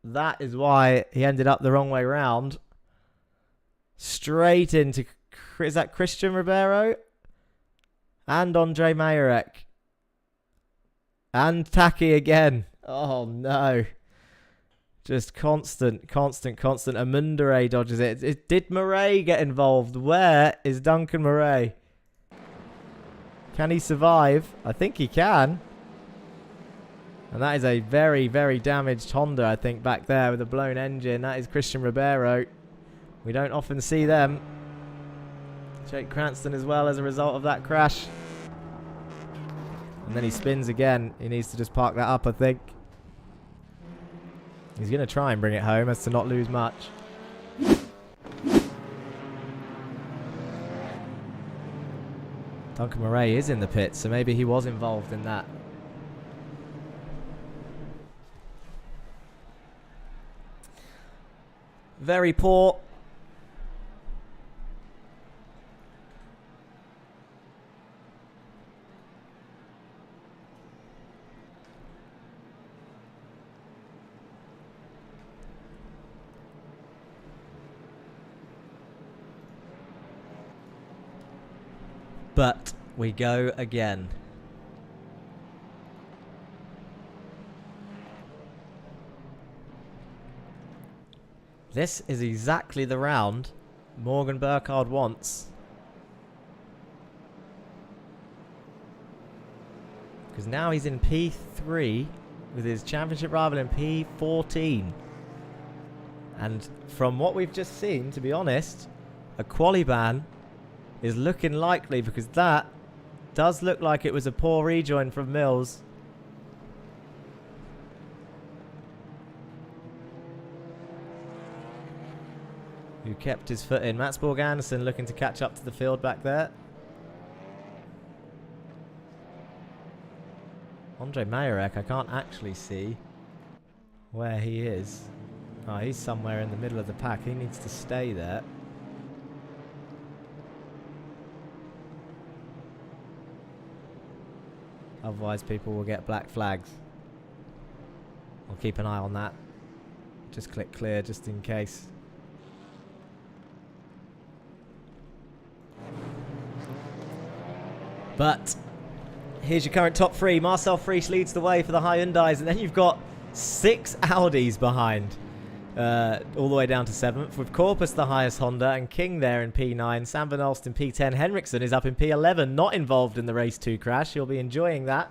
That is why he ended up the wrong way round. Straight into... Is that Christian Ribeiro? And Andre Mayurek. And Taki again. Oh, no. Just constant. Amundere dodges it. Did Murray get involved? Where is Duncan Murray? Can he survive? I think he can. And that is a very, very damaged Honda, I think, back there with a blown engine. That is Christian Ribeiro. We don't often see them. Jake Cranston as well as a result of that crash. And then he spins again. He needs to just park that up, I think. He's going to try and bring it home as to not lose much. Duncan Murray is in the pits, so maybe he was involved in that. Very poor. But we go again. This is exactly the round Morgan Burkhardt wants. Because now he's in P3 with his championship rival in P14. And from what we've just seen, to be honest, a quali ban is looking likely, because that does look like it was a poor rejoin from Mills. Who kept his foot in. Mats Borg Anderson looking to catch up to the field back there. Andre Mayurek, I can't actually see where he is. Oh, he's somewhere in the middle of the pack. He needs to stay there. Otherwise, people will get black flags. I'll keep an eye on that. Just click clear just in case. But here's your current top three. Marcel Friesch leads the way for the Hyundais, and then you've got 6 Audis behind. All the way down to 7th, with Corpus the highest Honda and King there in P9. Sam Van Olst in P10. Henriksen is up in P11, not involved in the race 2 crash. He'll be enjoying that.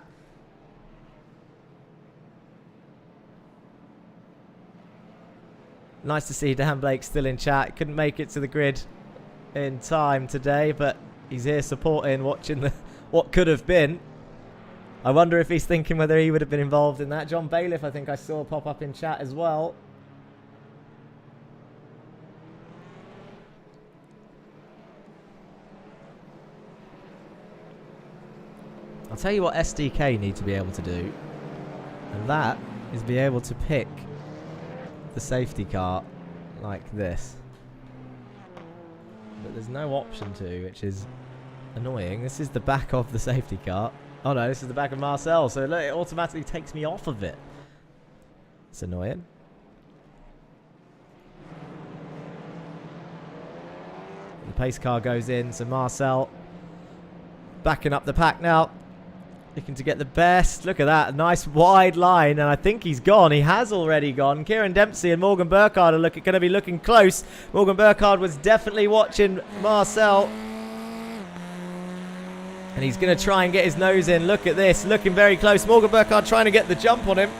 Nice to see Dan Blake still in chat. Couldn't make it to the grid in time today, but he's here supporting, watching the what could have been. I wonder if he's thinking whether he would have been involved in that. John Bailiff, I think I saw pop up in chat as well. tell you what SDK need to be able to do, and that is be able to pick the safety car like this. But there's no option to, which is annoying. This is the back of the safety car. Oh no, this is the back of Marcel, so look, it automatically takes me off of it. It's annoying. The pace car goes in, so Marcel backing up the pack now. Looking to get the best. Look at that. Nice wide line. And I think he's gone. He has already gone. Kieran Dempsey and Morgan Burkhardt are going to be looking close. Morgan Burkhardt was definitely watching Marcel. And he's going to try and get his nose in. Look at this. Looking very close. Morgan Burkhardt trying to get the jump on him.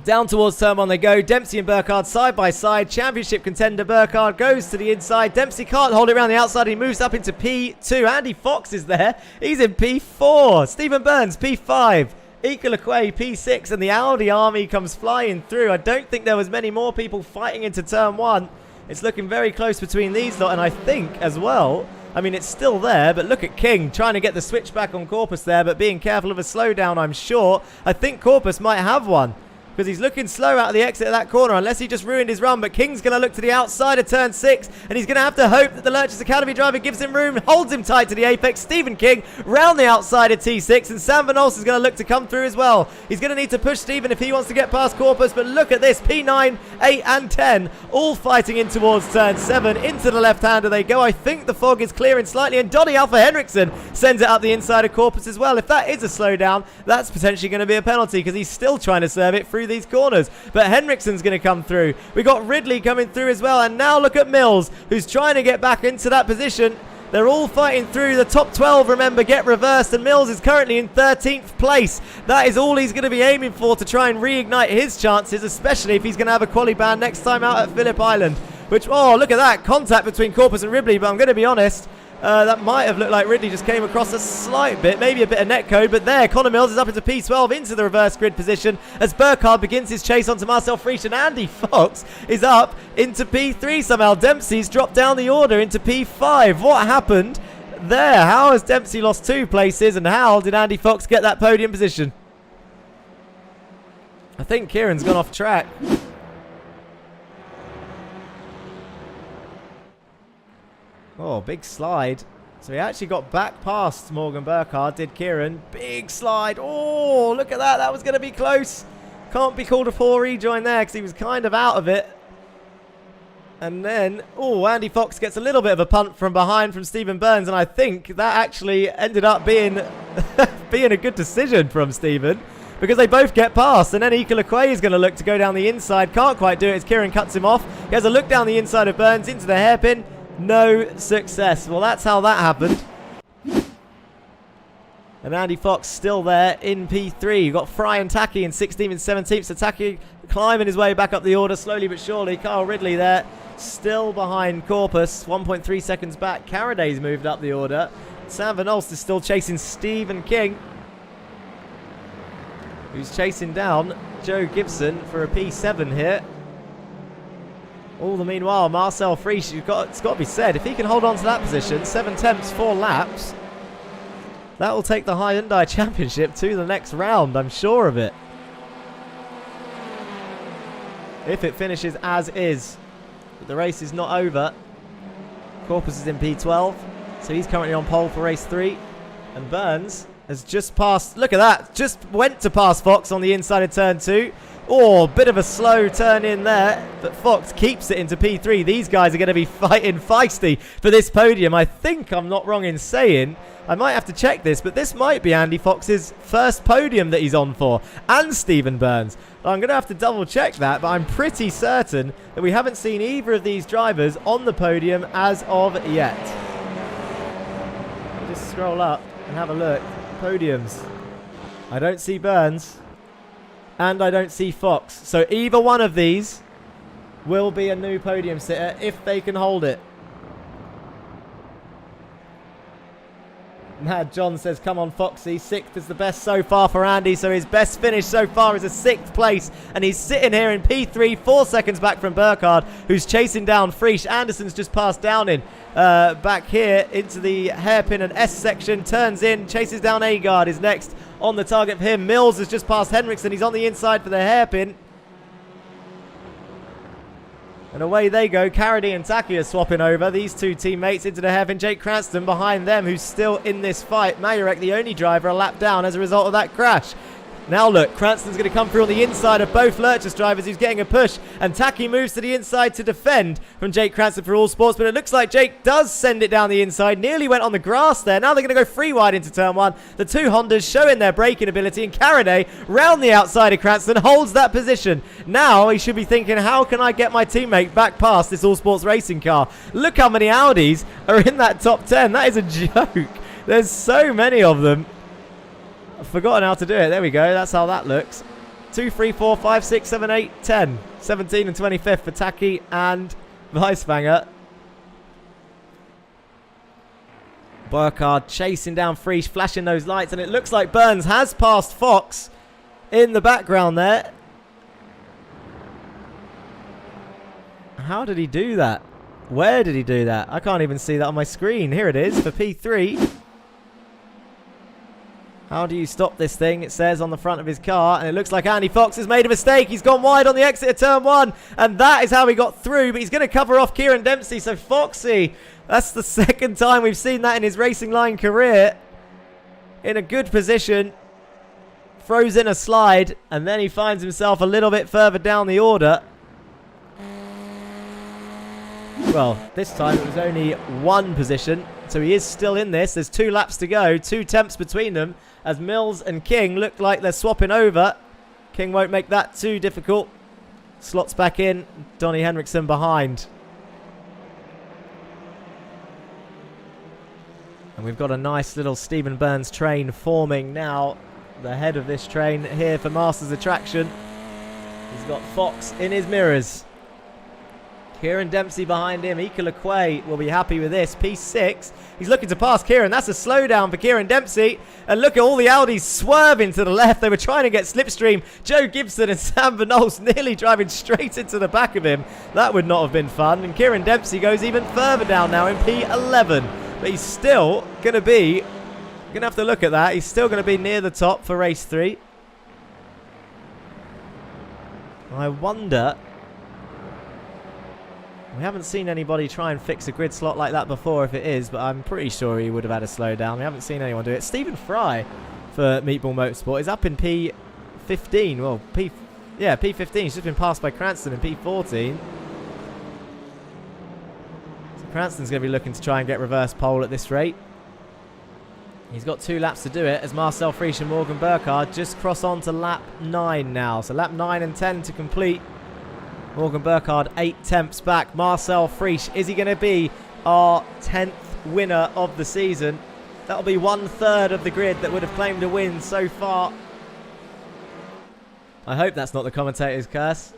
Down towards turn 1 they go. Dempsey and Burkhardt side by side. Championship contender Burkhardt goes to the inside. Dempsey can't hold it around the outside. He moves up into P2. Andy Fox is there. He's in P4. Stephen Burns, P5. Ika Lequay, P6. And the Audi army comes flying through. I don't think there was many more people fighting into turn 1. It's looking very close between these lot. And I think as well, I mean, it's still there, but look at King trying to get the switch back on Corpus there, but being careful of a slowdown, I'm sure. I think Corpus might have one, because he's looking slow out of the exit of that corner, unless he just ruined his run. But King's going to look to the outside of turn 6, and he's going to have to hope that the Lurchers Academy driver gives him room, holds him tight to the apex. Stephen King round the outside of T6, and Sam Van Olsen is going to look to come through as well. He's going to need to push Stephen if he wants to get past Corpus, but look at this, P9, 8 and 10, all fighting in towards turn 7. Into the left-hander they go. I think the fog is clearing slightly, and Donny Alpha Henriksen sends it up the inside of Corpus as well. If that is a slowdown, that's potentially going to be a penalty, because he's still trying to serve it through these corners. But Henriksen's going to come through. We got Ridley coming through as well. And now look at Mills, who's trying to get back into that position. They're all fighting through. The top 12, remember, get reversed. And Mills is currently in 13th place. That is all he's going to be aiming for to try and reignite his chances, especially if he's going to have a quali ban next time out at Phillip Island. Which, oh, look at that. Contact between Corpus and Ridley. But I'm going to be honest, that might have looked like Ridley just came across a slight bit, maybe a bit of netcode, but there, Connor Mills is up into P12, into the reverse grid position, as Burkhardt begins his chase onto Marcel Friesch, and Andy Fox is up into P3 somehow. Dempsey's dropped down the order into P5. What happened there? How has Dempsey lost 2 places, and how did Andy Fox get that podium position? I think Kieran's gone off track. Oh, big slide. So he actually got back past Morgan Burkhardt, did Kieran. Big slide. Oh, look at that. That was going to be close. Can't be called a poor rejoin there, because he was kind of out of it. And then, oh, Andy Fox gets a little bit of a punt from behind from Stephen Burns. And I think that actually ended up being, being a good decision from Stephen, because they both get past. And then Ika Lequay is going to look to go down the inside. Can't quite do it as Kieran cuts him off. He has a look down the inside of Burns into the hairpin. No success. Well, that's how that happened. And Andy Fox still there in P3. You've got Fry and Taki in 16th and 17th. So Taki climbing his way back up the order slowly but surely. Kyle Ridley there, still behind Corpus. 1.3 seconds back. Caraday's moved up the order. Sam Van Olst is still chasing Stephen King, who's chasing down Joe Gibson for a P7 here. All the meanwhile, Marcel Friesch, it's got to be said, if he can hold on to that position, 7 attempts, 4 laps, that will take the Hyundai Championship to the next round, I'm sure of it. If it finishes as is. But the race is not over. Corpus is in P12, so he's currently on pole for race 3. And Burns has just passed, look at that, just went to pass Fox on the inside of turn 2. Oh, bit of a slow turn in there, but Fox keeps it into P3. These guys are going to be fighting feisty for this podium. I think I'm not wrong in saying, I might have to check this, but this might be Andy Fox's first podium that he's on for, and Stephen Burns. I'm going to have to double check that, but I'm pretty certain that we haven't seen either of these drivers on the podium as of yet. I'll just scroll up and have a look. Podiums. I don't see Burns. And I don't see Fox. So either one of these will be a new podium sitter if they can hold it. Mad John says, come on, Foxy. 6th is the best so far for Andy. So his best finish so far is a 6th place. And he's sitting here in P3, 4 seconds back from Burkhardt, who's chasing down Frisch. Anderson's just passed down in. Back here into the hairpin and S section. Turns in, chases down Agard. Is next on the target for him. Mills has just passed Henriksen. He's on the inside for the hairpin. And away they go. Carady and Taki are swapping over. These two teammates into the hairpin. Jake Cranston behind them, who's still in this fight. Majorek, the only driver, a lap down as a result of that crash. Now look, Cranston's going to come through on the inside of both Lurchus drivers, who's getting a push. And Taki moves to the inside to defend from Jake Cranston for All Sports. But it looks like Jake does send it down the inside. Nearly went on the grass there. Now they're going to go free wide into turn 1. The two Hondas showing their braking ability. And Carade, round the outside of Cranston, holds that position. Now he should be thinking, how can I get my teammate back past this All Sports racing car? Look how many Audis are in that top 10. That is a joke. There's so many of them. I've forgotten how to do it. There we go. That's how that looks. 2, 3, 4, 5, 6, 7, 8, 10. 17 and 25th for Taki and Weiswanger. Burkhardt chasing down Frisch, flashing those lights. And it looks like Burns has passed Fox in the background there. How did he do that? Where did he do that? I can't even see that on my screen. Here it is for P3. How do you stop this thing? It says on the front of his car. And it looks like Andy Fox has made a mistake. He's gone wide on the exit of turn 1. And that is how he got through. But he's going to cover off Kieran Dempsey. So Foxy, that's the second time we've seen that in his racing line career. In a good position. Throws in a slide. And then he finds himself a little bit further down the order. Well, this time it was only 1 position. So he is still in this. There's 2 laps to go. 2 temps between them. As Mills and King look like they're swapping over. King won't make that too difficult. Slots back in. Donnie Henriksen behind. And we've got a nice little Stephen Burns train forming now. The head of this train here for Masters Attraction. He's got Fox in his mirrors. Kieran Dempsey behind him. Ika Lequay will be happy with this. P6. He's looking to pass Kieran. That's a slowdown for Kieran Dempsey. And look at all the Audis swerving to the left. They were trying to get slipstream. Joe Gibson and Sam Van Olst nearly driving straight into the back of him. That would not have been fun. And Kieran Dempsey goes even further down now in P11. But he's still going to be... Going to have to look at that. He's still going to be near the top for race 3. I wonder... We haven't seen anybody try and fix a grid slot like that before if it is, but I'm pretty sure he would have had a slowdown. We haven't seen anyone do it. Stephen Fry for Meatball Motorsport is up in P15. Well, P15. He's just been passed by Cranston in P14. So Cranston's going to be looking to try and get reverse pole at this rate. He's got 2 laps to do it as Marcel Frisch and Morgan Burkhardt just cross on to lap 9 now. So lap 9 and 10 to complete. Morgan Burkhardt 8 temps back. Marcel Frisch, is he going to be our 10th winner of the season? That'll be 1/3 of the grid that would have claimed a win so far. I hope that's not the commentator's curse.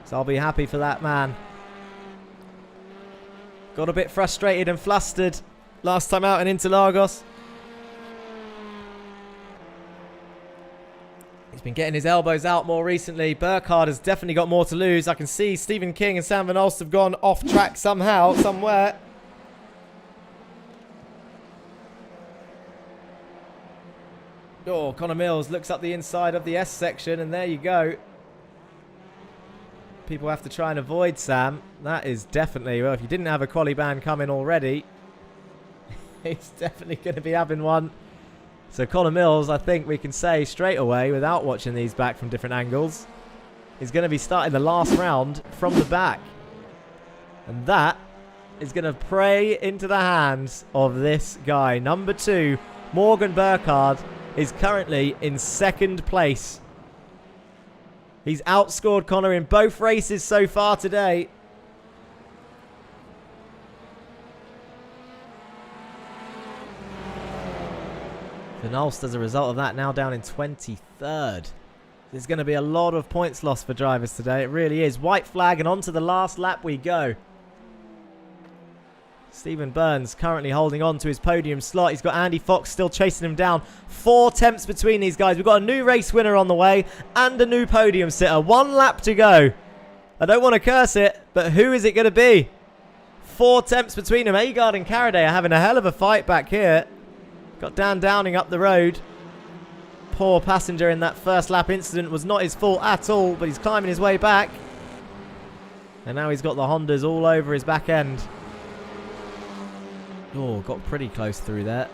So I'll be happy for that man. Got a bit frustrated and flustered last time out in Interlagos. He's been getting his elbows out more recently. Burkhardt has definitely got more to lose. I can see Stephen King and Sam Van Olst have gone off track somehow, somewhere. Oh, Connor Mills looks up the inside of the S section, and there you go. People have to try and avoid Sam. That is definitely, well, if you didn't have a quali ban coming already, he's definitely going to be having one. So Connor Mills, I think we can say straight away, without watching these back from different angles, is going to be starting the last round from the back. And that is going to prey into the hands of this guy. Number 2, Morgan Burkhardt, is currently in 2nd place. He's outscored Connor in both races so far today. Van Olst, as a result of that, now down in 23rd. There's going to be a lot of points lost for drivers today. It really is. White flag, and on to the last lap we go. Stephen Burns currently holding on to his podium slot. He's got Andy Fox still chasing him down. 4 attempts between these guys. We've got a new race winner on the way and a new podium sitter. 1 lap to go. I don't want to curse it, but who is it going to be? 4 attempts between them. Agard and Caraday are having a hell of a fight back here. Got Dan Downing up the road. Poor passenger in that first lap incident was not his fault at all, but he's climbing his way back. And now he's got the Hondas all over his back end. Oh, got pretty close through there.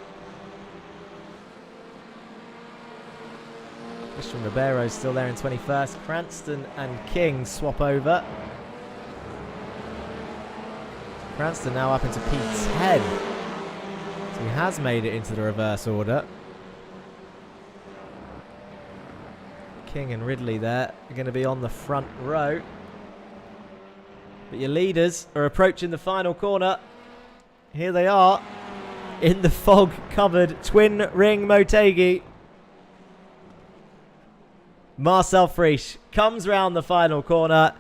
Christian Ribeiro's still there in 21st. Cranston and King swap over. Cranston now up into P10. So he has made it into the reverse order. King and Ridley there are going to be on the front row. But your leaders are approaching the final corner. Here they are in the fog-covered twin ring Motegi. Marcel Friesch comes round the final corner.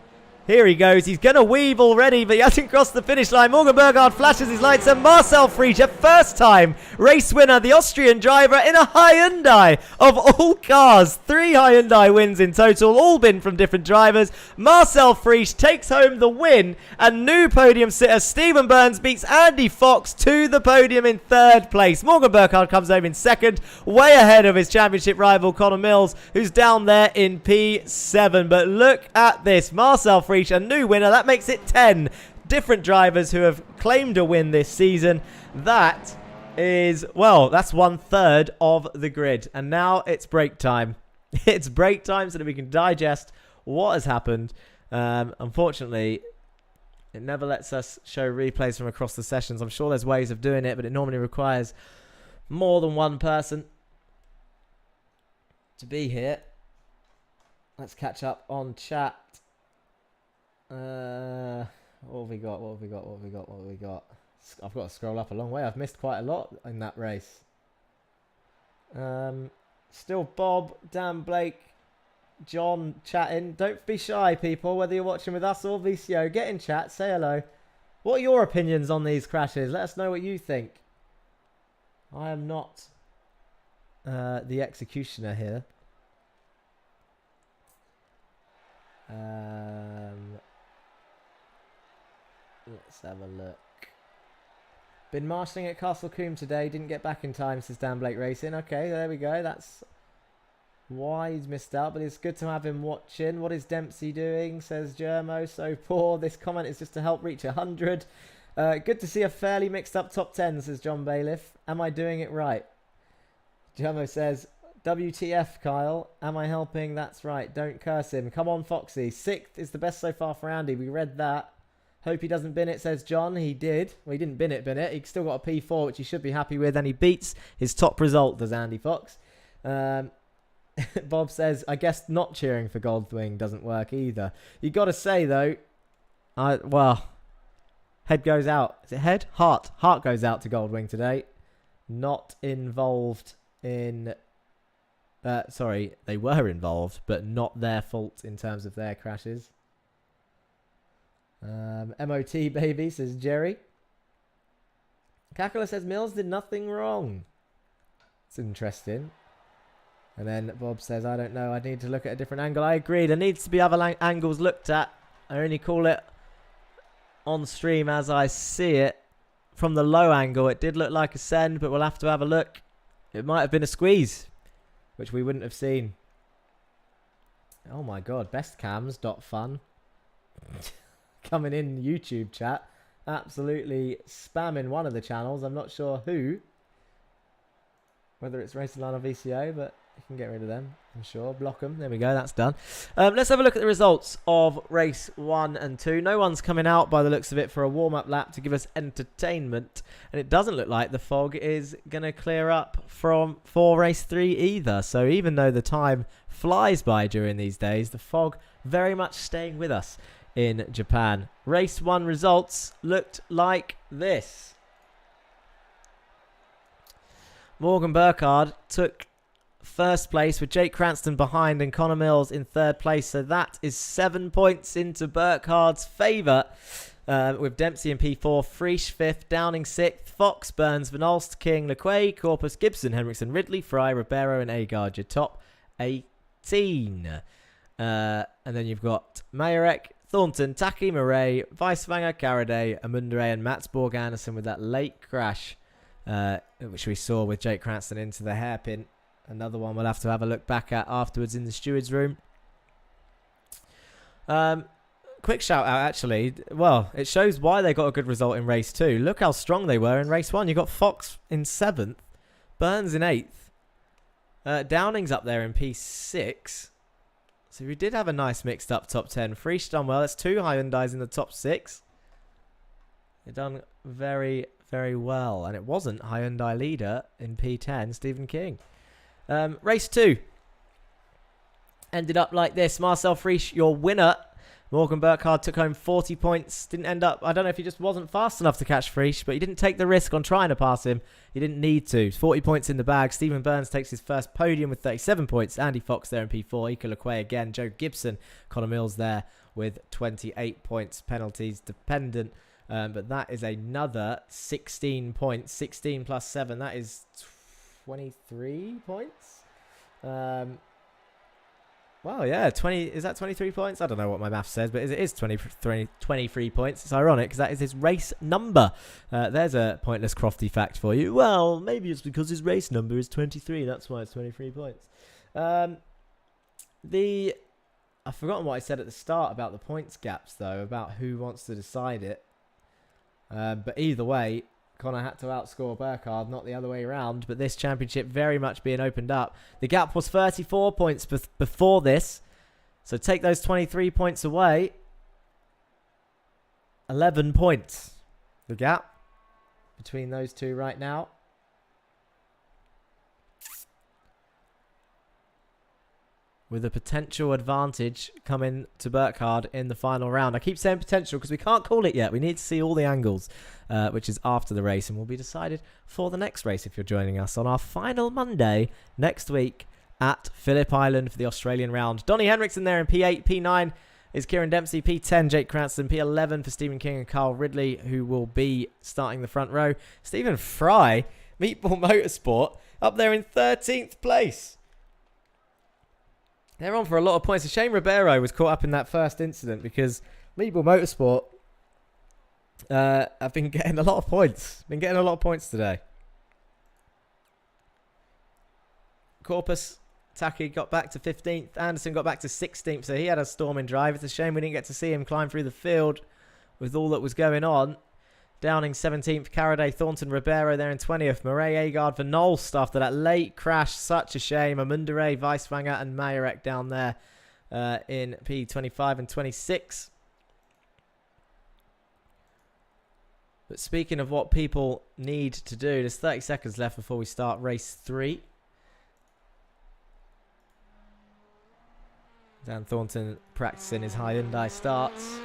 Here he goes. He's going to weave already, but he hasn't crossed the finish line. Morgan Burgard flashes his lights, and Marcel Friesch, a first-time race winner, the Austrian driver in a Hyundai of all cars. 3 Hyundai wins in total, all been from different drivers. Marcel Friesch takes home the win, and new podium sitter Stephen Burns beats Andy Fox to the podium in 3rd place. Morgan Burgard comes home in 2nd, way ahead of his championship rival Connor Mills, who's down there in P7. But look at this. Marcel Friesch, a new winner. That makes it 10 different drivers who have claimed a win this season. That is, well, that's 1/3 of the grid. And now it's break time. It's break time so that we can digest what has happened. Unfortunately, it never lets us show replays from across the sessions. I'm sure there's ways of doing it, but it normally requires more than one person to be here. Let's catch up on chat. What have we got? I've got to scroll up a long way. I've missed quite a lot in that race. Still Bob, Dan Blake, John chatting. Don't be shy, people, whether you're watching with us or VCO. Get in chat, say hello. What are your opinions on these crashes? Let us know what you think. I am not the executioner here. Let's have a look. Been marshalling at Castle Coombe today. Didn't get back in time, says Dan Blake Racing. Okay, there we go. That's why he's missed out. But it's good to have him watching. What is Dempsey doing, says Germo. So poor. This comment is just to help reach 100. Good to see a fairly mixed up top 10, says John Bailiff. Am I doing it right? Germo says, WTF, Kyle. Am I helping? That's right. Don't curse him. Come on, Foxy. 6th is the best so far for Andy. We read that. Hope he doesn't bin it, says John. He did. Well, he didn't bin it. He still got a P4, which he should be happy with. And he beats his top result, does Andy Fox. Bob says, I guess not cheering for Goldwing doesn't work either. You got to say, though, well, head goes out. Is it head? Heart. Heart goes out to Goldwing today. Not involved in... sorry, they were involved, but not their fault in terms of their crashes. MOT baby, says Jerry. Kakula says Mills did nothing wrong. It's interesting. And then Bob says, I don't know, I need to look at a different angle. I agree, there needs to be other angles looked at. I only call it on stream as I see it. From the low angle, it did look like a send, but we'll have to have a look. It might have been a squeeze, which we wouldn't have seen. Oh my god, bestcams.fun. Coming in YouTube chat. Absolutely spamming one of the channels. I'm not sure who. Whether it's Racing Line or VCO, but you can get rid of them, I'm sure. Block them. There we go, that's done. Let's have a look at the results of race 1 and 2. No one's coming out by the looks of it for a warm-up lap to give us entertainment. And it doesn't look like the fog is going to clear up for race 3 either. So even though the time flies by during these days, the fog very much staying with us in Japan. Race 1 results looked like this. Morgan Burkhardt took first place with Jake Cranston behind and Connor Mills in third place. So that is 7 points into Burkhard's favour. With Dempsey in P4, Frisch 5th, Downing 6th, Fox, Burns, Van Olst, King, LeQuay, Corpus, Gibson, Henriksen, Ridley, Fry, Ribeiro and Agard, your top 18. And then you've got Majorek, Thornton, Taki, Murray, Weiswanger, Caraday, Amundere and Matsborg Anderson with that late crash, which we saw with Jake Cranston into the hairpin. Another one we'll have to have a look back at afterwards in the steward's room. Quick shout out, actually. Well, it shows why they got a good result in race 2. Look how strong they were in race 1. You got Fox in 7th, Burns in 8th, Downing's up there in P6. So we did have a nice mixed up top 10. Frisch done well. That's 2 Hyundais in the top 6. They've done very, very well. And it wasn't Hyundai leader in P10, Stephen King. Race 2 ended up like this. Marcel Frisch, your winner. Morgan Burkhard took home 40 points. Didn't end up, I don't know if he just wasn't fast enough to catch Frisch, but he didn't take the risk on trying to pass him. He didn't need to. 40 points in the bag. Stephen Burns takes his first podium with 37 points. Andy Fox there in P4. Ika LeQuay again. Joe Gibson. Connor Mills there with 28 points. Penalties dependent. But that is another 16 points. 16 plus 7. That is 23 points. Well, yeah, 20. Is that 23 points? I don't know what my math says, but it is 23 points. It's ironic because that is his race number. There's a pointless Crofty fact for you. Well, maybe it's because his race number is 23. That's why it's 23 points. I've forgotten what I said at the start about the points gaps, though, about who wants to decide it. But either way, Connor had to outscore Burkhard, not the other way around. But this championship very much being opened up. The gap was 34 points before this. So take those 23 points away. 11 points. The gap between those two right now. With a potential advantage coming to Burkhard in the final round. I keep saying potential because we can't call it yet. We need to see all the angles, which is after the race, and will be decided for the next race if you're joining us on our final Monday next week at Phillip Island for the Australian round. Donnie Henriksen there in P8. P9 is Kieran Dempsey. P10, Jake Cranston. P11 for Stephen King and Carl Ridley, who will be starting the front row. Stephen Fry, Meatball Motorsport, up there in 13th place. They're on for a lot of points. A shame Ribeiro was caught up in that first incident because Meatball Motorsport have been getting a lot of points. Been getting a lot of points today. Corpus, Taki got back to 15th. Anderson got back to 16th, so he had a storming drive. It's a shame we didn't get to see him climb through the field with all that was going on. Downing 17th, Caraday, Thornton, Ribeiro there in 20th. Murray, Agard, Van Olst after that late crash. Such a shame. Amundere, Weiswanger and Majorek down there in P25 and 26. But speaking of what people need to do, there's 30 seconds left before we start race 3. Dan Thornton practicing his Hyundai starts.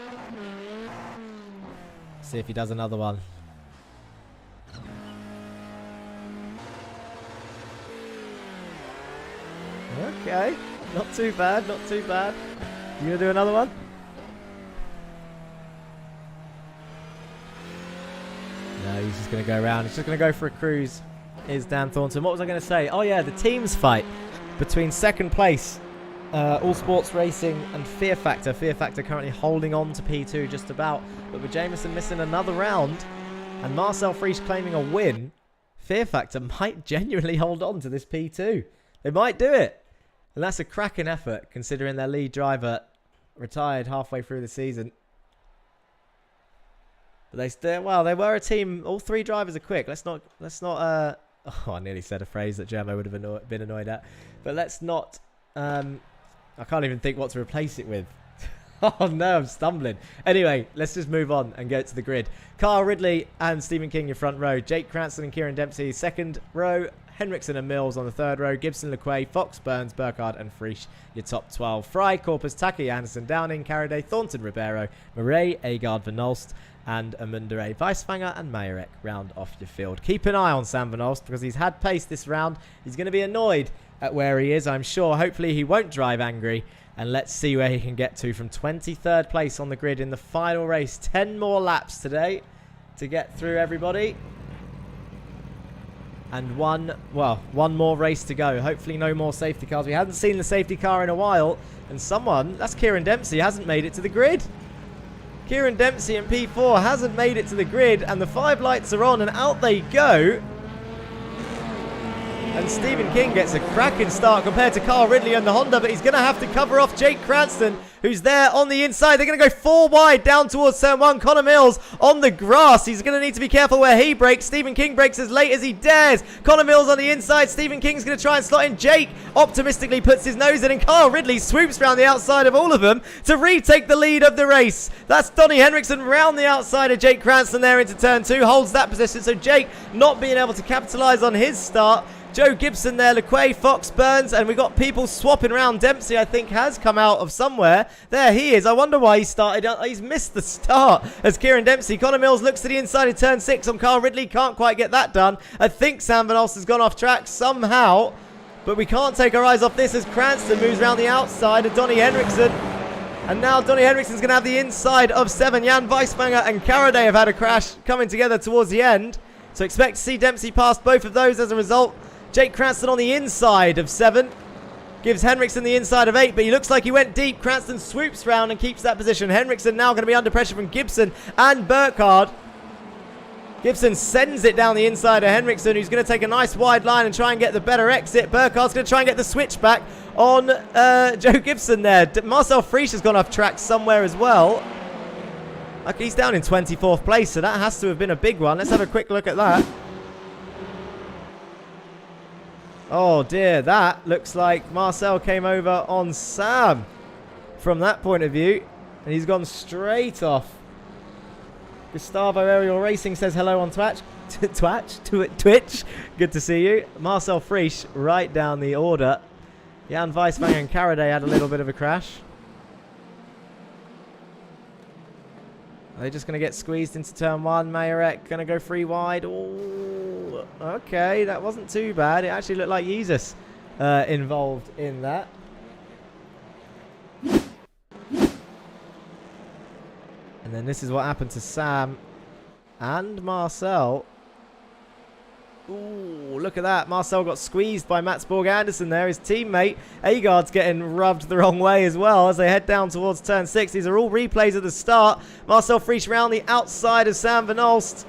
See if he does another one. Okay. Not too bad, not too bad. You gonna do another one? No, he's just gonna go around. He's just gonna go for a cruise. Is Dan Thornton. What was I gonna say? Oh yeah, the teams fight between second place All Sports Racing and Fear Factor. Fear Factor currently holding on to P2 just about. But with Jameson missing another round and Marcel Frisch claiming a win, Fear Factor might genuinely hold on to this P2. They might do it. And that's a cracking effort considering their lead driver retired halfway through the season. But they were a team. All three drivers are quick. Let's not oh, I nearly said a phrase that Jermo would have been annoyed at. But let's not I can't even think what to replace it with. Oh no, I'm stumbling. Anyway, let's just move on and go to the grid. Carl Ridley and Stephen King, your front row. Jake Cranston and Kieran Dempsey, second row. Henriksen and Mills on the third row. Gibson, LeQuay, Fox, Burns, Burkhard and Frisch, your top 12. Fry, Corpus, Taki, Anderson, Downing, Caraday, Thornton, Ribeiro, Murray, Agard, Van Olst and Amundere, Weiswanger and Majorek round off your field. Keep an eye on Sam Van Olst because he's had pace this round. He's going to be annoyed at where he is, I'm sure. Hopefully he won't drive angry. And let's see where he can get to from 23rd place on the grid in the final race. 10 more laps today to get through everybody. And one more race to go. Hopefully no more safety cars. We haven't seen the safety car in a while. And someone, that's Kieran Dempsey, hasn't made it to the grid. Kieran Dempsey in P4 hasn't made it to the grid. And the 5 lights are on and out they go. And Stephen King gets a cracking start compared to Carl Ridley and the Honda, but he's going to have to cover off Jake Cranston, who's there on the inside. They're going to go 4 wide down towards turn 1. Connor Mills on the grass. He's going to need to be careful where he brakes. Stephen King brakes as late as he dares. Connor Mills on the inside. Stephen King's going to try and slot in. Jake optimistically puts his nose in, and Carl Ridley swoops around the outside of all of them to retake the lead of the race. That's Donnie Henriksen round the outside of Jake Cranston there into turn 2. Holds that position, so Jake not being able to capitalise on his start. Joe Gibson there, LeQuay, Fox, Burns, and we've got people swapping around. Dempsey, I think, has come out of somewhere. There he is. I wonder why he started. He's missed the start as Kieran Dempsey. Connor Mills looks to the inside of turn 6 on Carl Ridley. Can't quite get that done. I think Sam Van Alst has gone off track somehow, but we can't take our eyes off this as Cranston moves around the outside of Donnie Henriksen. And now Donnie Henriksen's going to have the inside of 7. Jan Weismanger and Caraday have had a crash coming together towards the end. So expect to see Dempsey past both of those as a result. Jake Cranston on the inside of 7. Gives Henriksen the inside of 8, but he looks like he went deep. Cranston swoops round and keeps that position. Henriksen now going to be under pressure from Gibson and Burkhardt. Gibson sends it down the inside of Henriksen, who's going to take a nice wide line and try and get the better exit. Burkhardt's going to try and get the switchback on Joe Gibson there. Marcel Friesch has gone off track somewhere as well. Like, he's down in 24th place, so that has to have been a big one. Let's have a quick look at that. Oh dear, that looks like Marcel came over on Sam from that point of view. And he's gone straight off. Gustavo Aerial Racing says hello on Twitch. Twitch. Good to see you. Marcel Friesch right down the order. Jan Weismanger and Caraday had a little bit of a crash. Are they just going to get squeezed into turn 1? Majorek going to go 3 wide. Ooh, okay, that wasn't too bad. It actually looked like Jesus involved in that. And then this is what happened to Sam and Marcel. Ooh, look at that. Marcel got squeezed by Mats Borg Anderson there. His teammate, Agard's getting rubbed the wrong way as well as they head down towards turn 6. These are all replays of the start. Marcel Friesch round the outside of Sam Van Alst.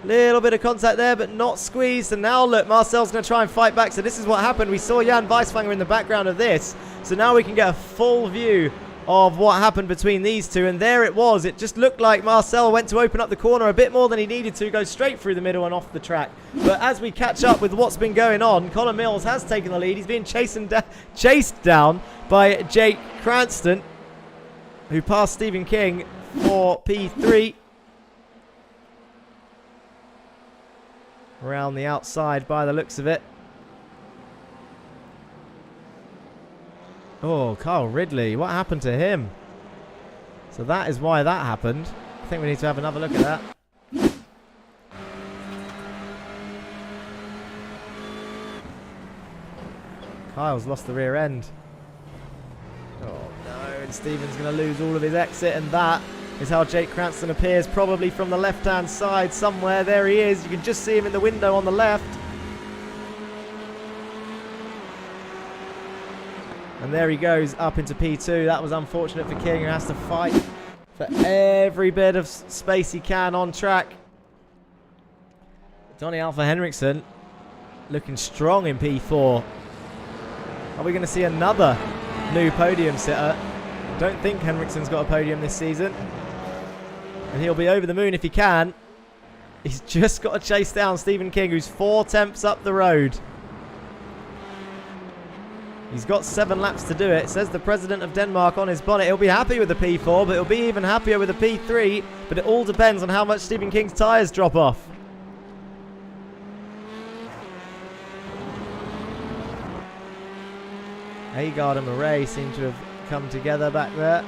Little bit of contact there, but not squeezed. And now, look, Marcel's going to try and fight back. So this is what happened. We saw Jan Weismanger in the background of this. So now we can get a full view of what happened between these two, and there it was. It just looked like Marcel went to open up the corner a bit more than he needed to, go straight through the middle and off the track. But as we catch up with what's been going on, Connor Mills has taken the lead. He's being chased down by Jake Cranston, who passed Stephen King for P3. Around the outside by the looks of it. Oh, Carl Ridley. What happened to him? So that is why that happened. I think we need to have another look at that. Kyle's lost the rear end. Oh, no. And Stephen's going to lose all of his exit. And that is how Jake Cranston appears, probably from the left-hand side somewhere. There he is. You can just see him in the window on the left. And there he goes up into P2. That was unfortunate for King, who has to fight for every bit of space he can on track. Donny Alpha Henriksen looking strong in P4. Are we going to see another new podium sitter? I don't think Henriksen's got a podium this season. And he'll be over the moon if he can. He's just got to chase down Stephen King, who's 4 tenths up the road. He's got 7 laps to do it. Says the president of Denmark on his bonnet. He'll be happy with the P4, but he'll be even happier with the P3. But it all depends on how much Stephen King's tyres drop off. Agard and Murray seem to have come together back there.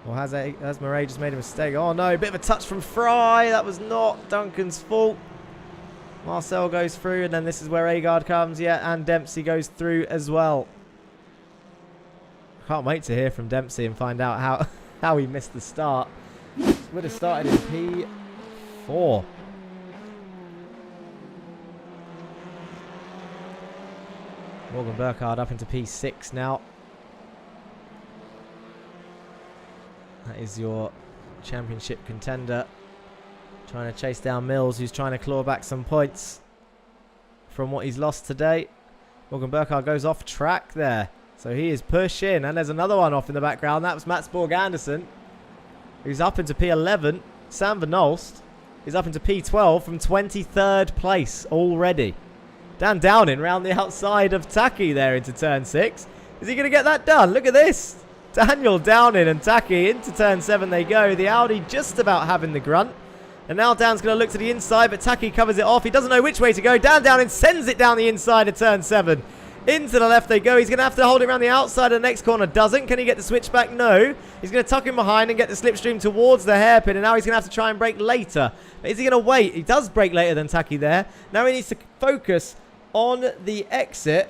Or has Murray just made a mistake? Oh no, a bit of a touch from Fry. That was not Duncan's fault. Marcel goes through, and then this is where Agard comes, yeah, and Dempsey goes through as well. Can't wait to hear from Dempsey and find out how he missed the start. Would have started in P4. Morgan Burkhardt up into P6 now. That is your championship contender. Trying to chase down Mills, who's trying to claw back some points from what he's lost today. Morgan Burkhardt goes off track there. So he is pushing. And there's another one off in the background. That was Mats Borg Andersen, who's up into P11. Sam Van Olst is up into P12 from 23rd place already. Dan Downing round the outside of Taki there into turn 6. Is he going to get that done? Look at this. Daniel Downing and Taki into turn 7 they go. The Audi just about having the grunt. And now Dan's going to look to the inside, but Taki covers it off. He doesn't know which way to go. Dan Downing sends it down the inside of turn 7. Into the left they go. He's going to have to hold it around the outside of the next corner. Doesn't. Can he get the switch back? No. He's going to tuck him behind and get the slipstream towards the hairpin. And now he's going to have to try and brake later. But is he going to wait? He does brake later than Taki there. Now he needs to focus on the exit.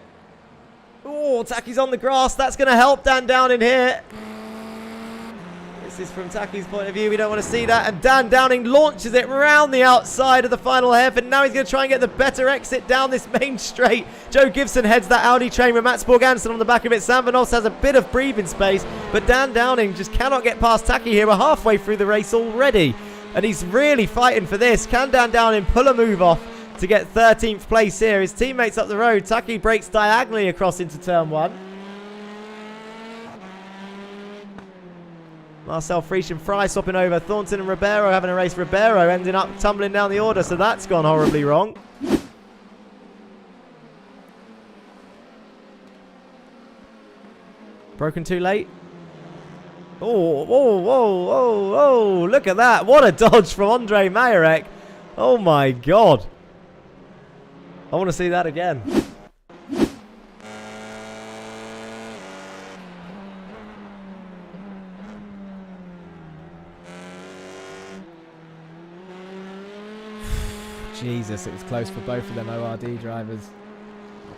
Oh, Taki's on the grass. That's going to help Dan Downing here. This is from Taki's point of view. We don't want to see that. And Dan Downing launches it round the outside of the final hairpin. Now he's going to try and get the better exit down this main straight. Joe Gibson heads that Audi train with Mats Borg Andersen on the back of it. Sam Van Olst has a bit of breathing space, but Dan Downing just cannot get past Taki here. We're halfway through the race already, and he's really fighting for this. Can Dan Downing pull a move off to get 13th place here? His teammates up the road. Taki breaks diagonally across into turn 1. Marcel Frisch and Fry swapping over. Thornton and Ribeiro having a race. Ribeiro ending up tumbling down the order, so that's gone horribly wrong. Broken too late. Oh, whoa, whoa, whoa, whoa. Look at that. What a dodge from Andre Majorek. Oh my God. I want to see that again. Jesus, it was close for both of them ORD drivers.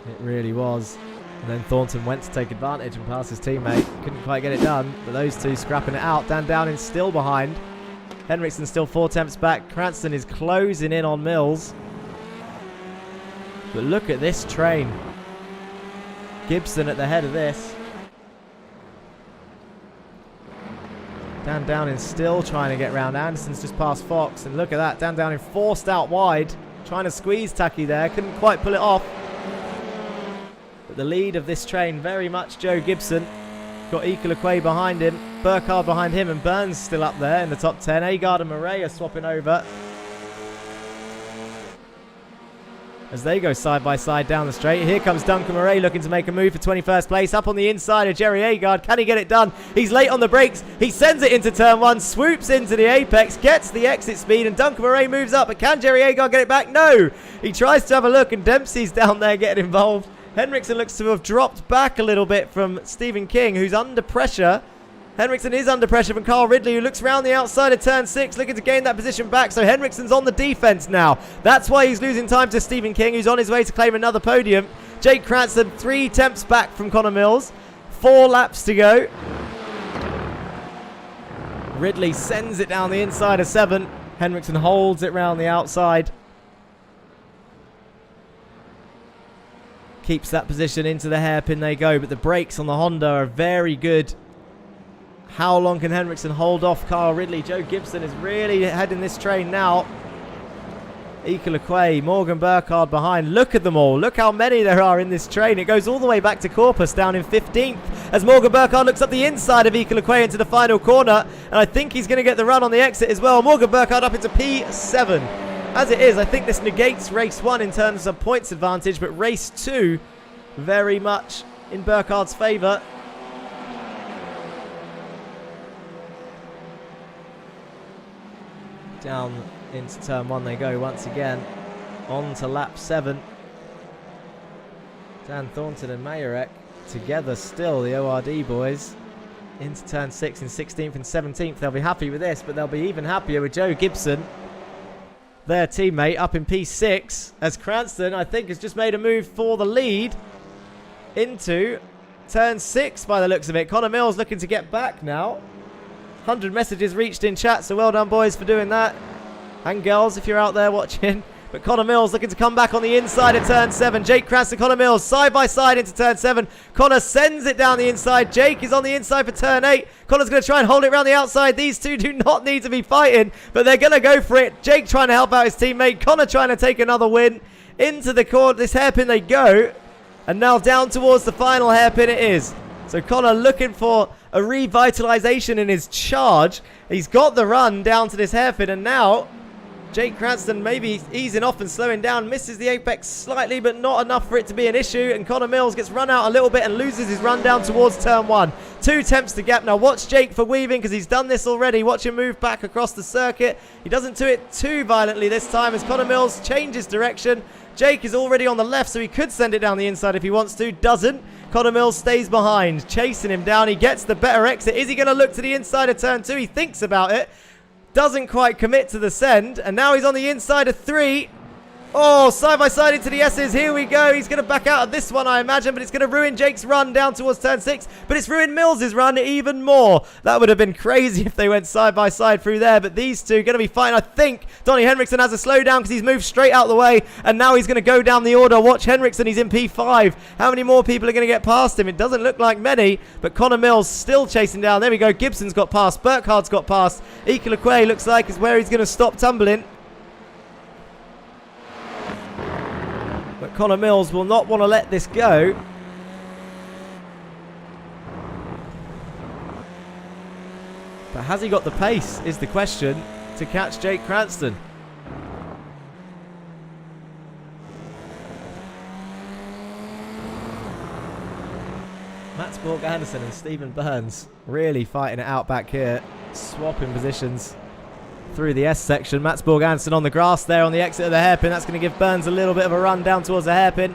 It really was. And then Thornton went to take advantage and pass his teammate. Couldn't quite get it done, but those two scrapping it out. Dan Downing still behind. Henriksen still 4 tenths back. Cranston is closing in on Mills. But look at this train. Gibson at the head of this. Dan Downing still trying to get round. Anderson's just past Fox. And look at that. Dan Downing forced out wide. Trying to squeeze Taki there. Couldn't quite pull it off. But the lead of this train very much Joe Gibson. Got Equilacque behind him. Burkhardt behind him. And Burns still up there in the top 10. Agard and Murray are swapping over as they go side by side down the straight. Here comes Duncan Murray looking to make a move for 21st place. Up on the inside of Jerry Agard. Can he get it done? He's late on the brakes. He sends it into turn 1. Swoops into the apex. Gets the exit speed. And Duncan Murray moves up. But can Jerry Agard get it back? No. He tries to have a look. And Dempsey's down there getting involved. Henriksen looks to have dropped back a little bit from Stephen King, who's under pressure. Henriksen is under pressure from Carl Ridley, who looks round the outside of turn 6, looking to gain that position back. So Henriksen's on the defense now. That's why he's losing time to Stephen King, who's on his way to claim another podium. Jake Cranston 3 tenths back from Connor Mills. 4 laps to go. Ridley sends it down the inside of 7. Henriksen holds it round the outside. Keeps that position into the hairpin they go, but the brakes on the Honda are very good. How long can Henriksen hold off Carl Ridley? Joe Gibson is really heading this train now. Equilacque, Morgan Burkhardt behind. Look at them all. Look how many there are in this train. It goes all the way back to Corpus down in 15th as Morgan Burkhardt looks up the inside of Equilacque into the final corner. And I think he's going to get the run on the exit as well. Morgan Burkhardt up into P7. As it is, I think this negates race 1 in terms of points advantage, but race 2 very much in Burkhardt's favour. Down into turn 1 they go once again. On to lap 7. Dan Thornton and Majorek together still, the ORD boys. Into turn 6 in 16th and 17th. They'll be happy with this, but they'll be even happier with Joe Gibson. their teammate up in P6 as Cranston, I think, has just made a move for the lead into turn 6 by the looks of it. Connor Mills looking to get back now. 100 messages reached in chat, so well done, boys, for doing that. And girls, if you're out there watching. But Connor Mills looking to come back on the inside of turn 7. Jake Cranston, Connor Mills, side by side into turn 7. Connor sends it down the inside. Jake is on the inside for turn 8. Connor's going to try and hold it around the outside. These two do not need to be fighting, but they're going to go for it. Jake trying to help out his teammate. Connor trying to take another win. Into the corner, this hairpin they go. And now down towards the final hairpin it is. So Connor looking for a revitalization in his charge. He's got the run down to this hairpin, and now Jake Cranston maybe easing off and slowing down, misses the apex slightly, but not enough for it to be an issue. And Connor Mills gets run out a little bit and loses his run down towards turn 1. 2 attempts to gap. Now watch Jake for weaving, because he's done this already. Watch him move back across the circuit. He doesn't do it too violently this time as Connor Mills changes direction. Jake is already on the left, so he could send it down the inside if he wants to. Doesn't. Connor Mills stays behind, chasing him down. He gets the better exit. Is he going to look to the inside of turn 2? He thinks about it. Doesn't quite commit to the send. And now he's on the inside of 3. Oh, side by side into the S's. Here we go. He's going to back out of this one, I imagine. But it's going to ruin Jake's run down towards turn 6. But it's ruined Mills' run even more. That would have been crazy if they went side by side through there. But these two going to be fine. I think Donnie Henriksen has a slowdown because he's moved straight out the way. And now he's going to go down the order. Watch Henriksen. He's in P5. How many more people are going to get past him? It doesn't look like many. But Connor Mills still chasing down. There we go. Gibson's got past. Burkhardt's got past. Ikalakwe looks like is where he's going to stop tumbling. But Connor Mills will not want to let this go. But has he got the pace, is the question, to catch Jake Cranston? Mats Borg Anderson and Stephen Burns really fighting it out back here. Swapping positions through the S section. Mats Borg Anderson on the grass there on the exit of the hairpin. That's going to give Burns a little bit of a run down towards the hairpin.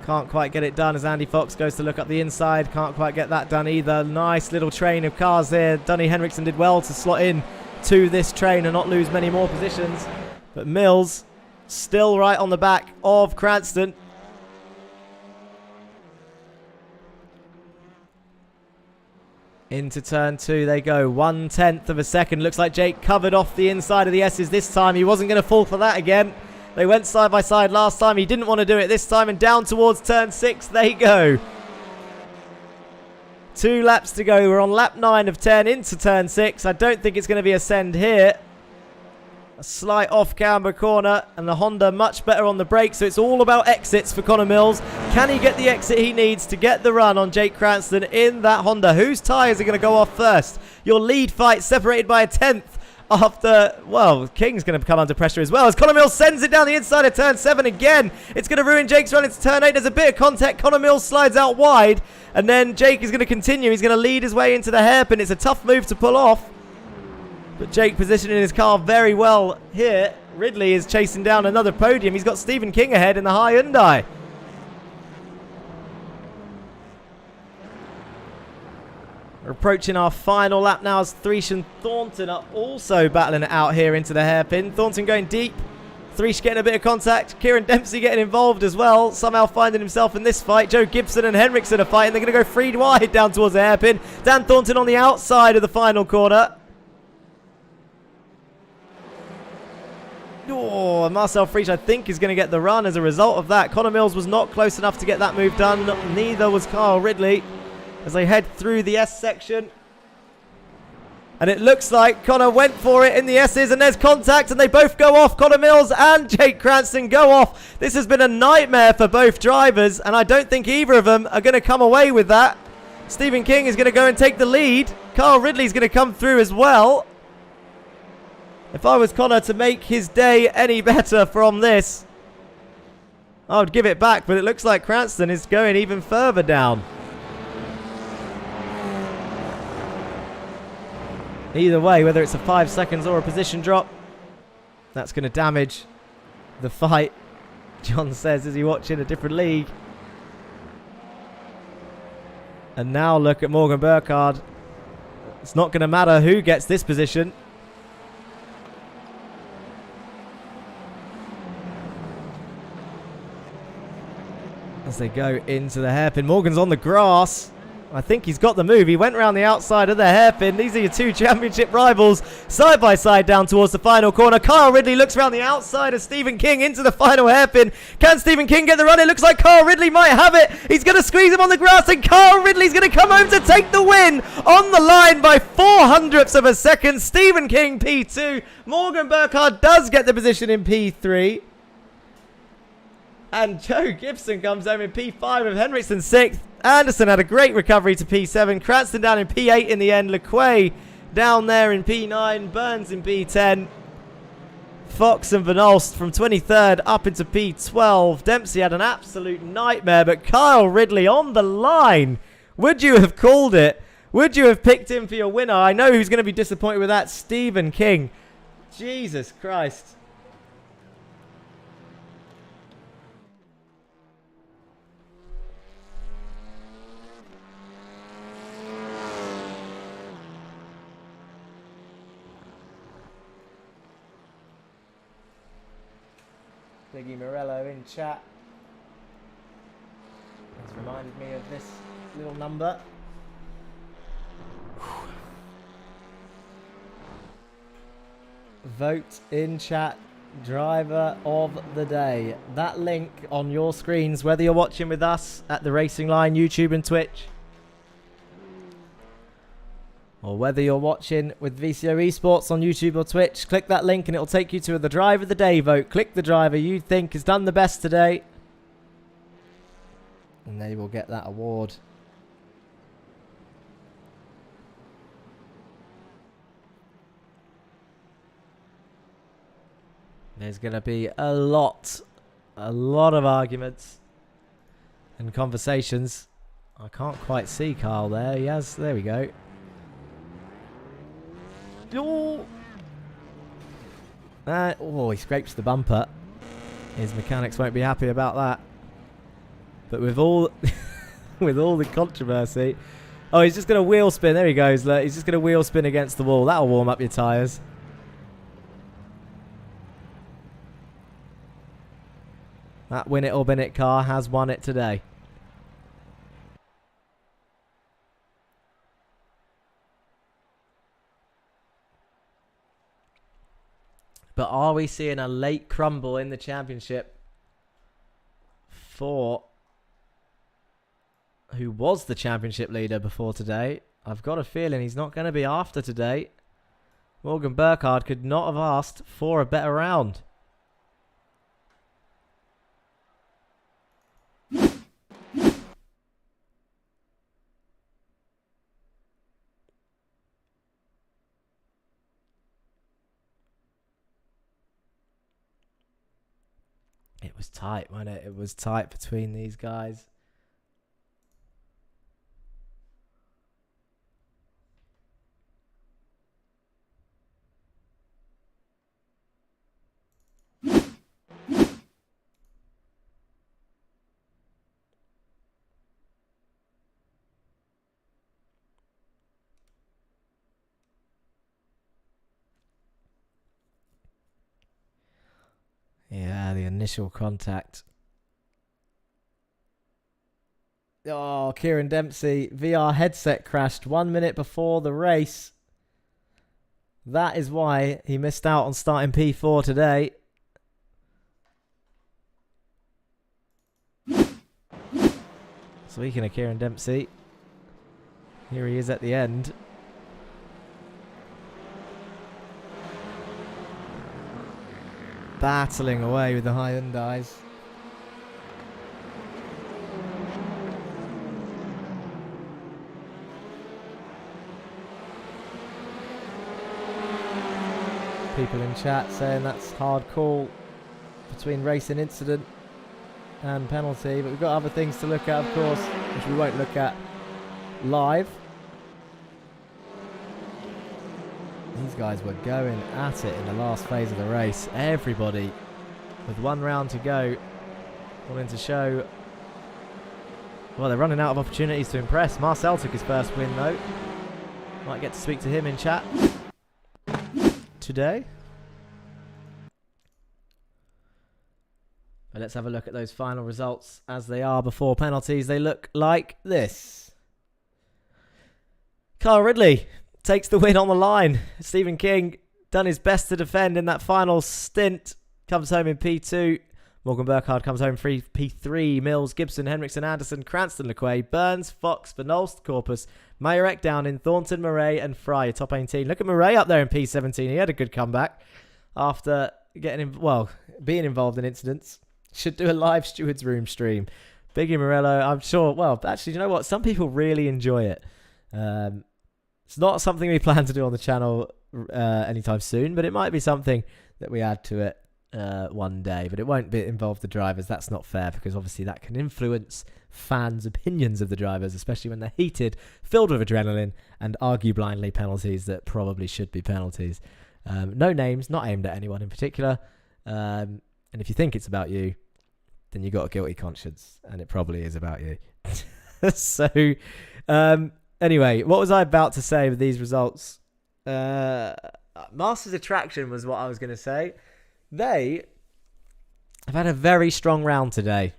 Can't quite get it done as Andy Fox goes to look up the inside. Can't quite get that done either. Nice little train of cars there. Donnie Henriksen did well to slot in to this train and not lose many more positions. But Mills still right on the back of Cranston. Into turn 2 they go. 1/10 of a second. Looks like Jake covered off the inside of the S's this time. He wasn't going to fall for that again. They went side by side last time. He didn't want to do it this time. And down towards turn 6 they go. 2 laps to go. We're on lap 9 of 10 into turn 6. I don't think it's going to be a send here. A slight off-camber corner, and the Honda much better on the brake, so it's all about exits for Connor Mills. Can he get the exit he needs to get the run on Jake Cranston in that Honda? Whose tyres are going to go off first? Your lead fight separated by a 10th after, well, King's going to come under pressure as well as Connor Mills sends it down the inside of turn 7 again. It's going to ruin Jake's run into turn 8. There's a bit of contact. Connor Mills slides out wide, and then Jake is going to continue. He's going to lead his way into the hairpin. It's a tough move to pull off. But Jake positioning his car very well here. Ridley is chasing down another podium. He's got Stephen King ahead in the Hyundai. We're approaching our final lap now as Thresh and Thornton are also battling it out here into the hairpin. Thornton going deep. Thresh getting a bit of contact. Kieran Dempsey getting involved as well. Somehow finding himself in this fight. Joe Gibson and Henriksen are fighting. They're going to go 3 wide down towards the hairpin. Dan Thornton on the outside of the final corner. Oh, Marcel Thresh, I think, is going to get the run as a result of that. Connor Mills was not close enough to get that move done. Neither was Kyle Ridley as they head through the S section. And it looks like Connor went for it in the S's, and there's contact, and they both go off. Connor Mills and Jake Cranston go off. This has been a nightmare for both drivers, and I don't think either of them are going to come away with that. Stephen King is going to go and take the lead. Kyle Ridley is going to come through as well. If I was Connor to make his day any better from this, I would give it back, but it looks like Cranston is going even further down. Either way, whether it's a 5 seconds or a position drop, that's going to damage the fight, John says as he watching a different league. And now look at Morgan Burkhard. It's not going to matter who gets this position. as they go into the hairpin. Morgan's on the grass. I think he's got the move. He went around the outside of the hairpin. These are your two championship rivals side by side down towards the final corner. Kyle Ridley looks around the outside of Stephen King into the final hairpin. Can Stephen King get the run? It looks like Kyle Ridley might have it. He's going to squeeze him on the grass, and Kyle Ridley's going to come home to take the win on the line by 0.04 of a second. Stephen King P2. Morgan Burkhardt does get the position in P3. And Joe Gibson comes home in P5 with Henriksen 6th. Anderson had a great recovery to P7. Cranston down in P8 in the end. LeQuay down there in P9. Burns in P10. Fox and Van Olst from 23rd up into P12. Dempsey had an absolute nightmare, but Kyle Ridley on the line. Would you have called it? Would you have picked him for your winner? I know who's going to be disappointed with that. Stephen King. Jesus Christ. Biggie Morello in chat has reminded me of this little number. Vote in chat, driver of the day. That link on your screens, whether you're watching with us at the Racing Line, YouTube and Twitch, or whether you're watching with VCO eSports on YouTube or Twitch, click that link and it'll take you to the driver of the day vote. Click the driver you think has done the best today, and they will get that award. There's going to be a lot of arguments and conversations. I can't quite see Carl there. He has, there we go. Oh, he scrapes the bumper. His mechanics won't be happy about that. But with all with all the controversy, oh, he's just going to wheel spin. There he goes. Look, he's just going to wheel spin against the wall. That'll warm up your tyres. That win it or bin it car has won it today. But are we seeing a late crumble in the championship for who was the championship leader before today? I've got a feeling he's not going to be after today. Morgan Burkhardt could not have asked for a better round. It was tight, wasn't it? It was tight between these guys. Yeah, the initial contact. Oh, Kieran Dempsey. VR headset crashed 1 minute before the race. That is why he missed out on starting P4 today. Speaking of Kieran Dempsey, here he is at the end. Battling away with the Hyundais. People in chat saying that's hard call between racing incident and penalty, but we've got other things to look at, of course, which we won't look at live. These guys were going at it in the last phase of the race. Everybody, with 1 round to go, wanting to show... Well, they're running out of opportunities to impress. Marcel took his first win, though. Might get to speak to him in chat today. But let's have a look at those final results as they are before penalties. They look like this. Carl Ridley takes the win on the line. Stephen King done his best to defend in that final stint. Comes home in P2. Morgan Burkhardt comes home free P3. Mills, Gibson, Henriksen, Anderson, Cranston, LeQuay, Burns, Fox, Vernolst, Corpus, Majorek, Downing, Thornton, Murray, and Fry. Top 18. Look at Murray up there in P17. He had a good comeback after being involved in incidents. Should do a live Stewards Room stream. Biggie Morello, I'm sure. Well, actually, you know what? Some people really enjoy it. It's not something we plan to do on the channel anytime soon, but it might be something that we add to it one day. But it won't involve the drivers. That's not fair, because obviously that can influence fans' opinions of the drivers, especially when they're heated, filled with adrenaline, and argue blindly penalties that probably should be penalties. No names, not aimed at anyone in particular. And if you think it's about you, then you got a guilty conscience, and it probably is about you. So, anyway, what was I about to say with these results? Masters Attraction was what I was going to say. They have had a very strong round today.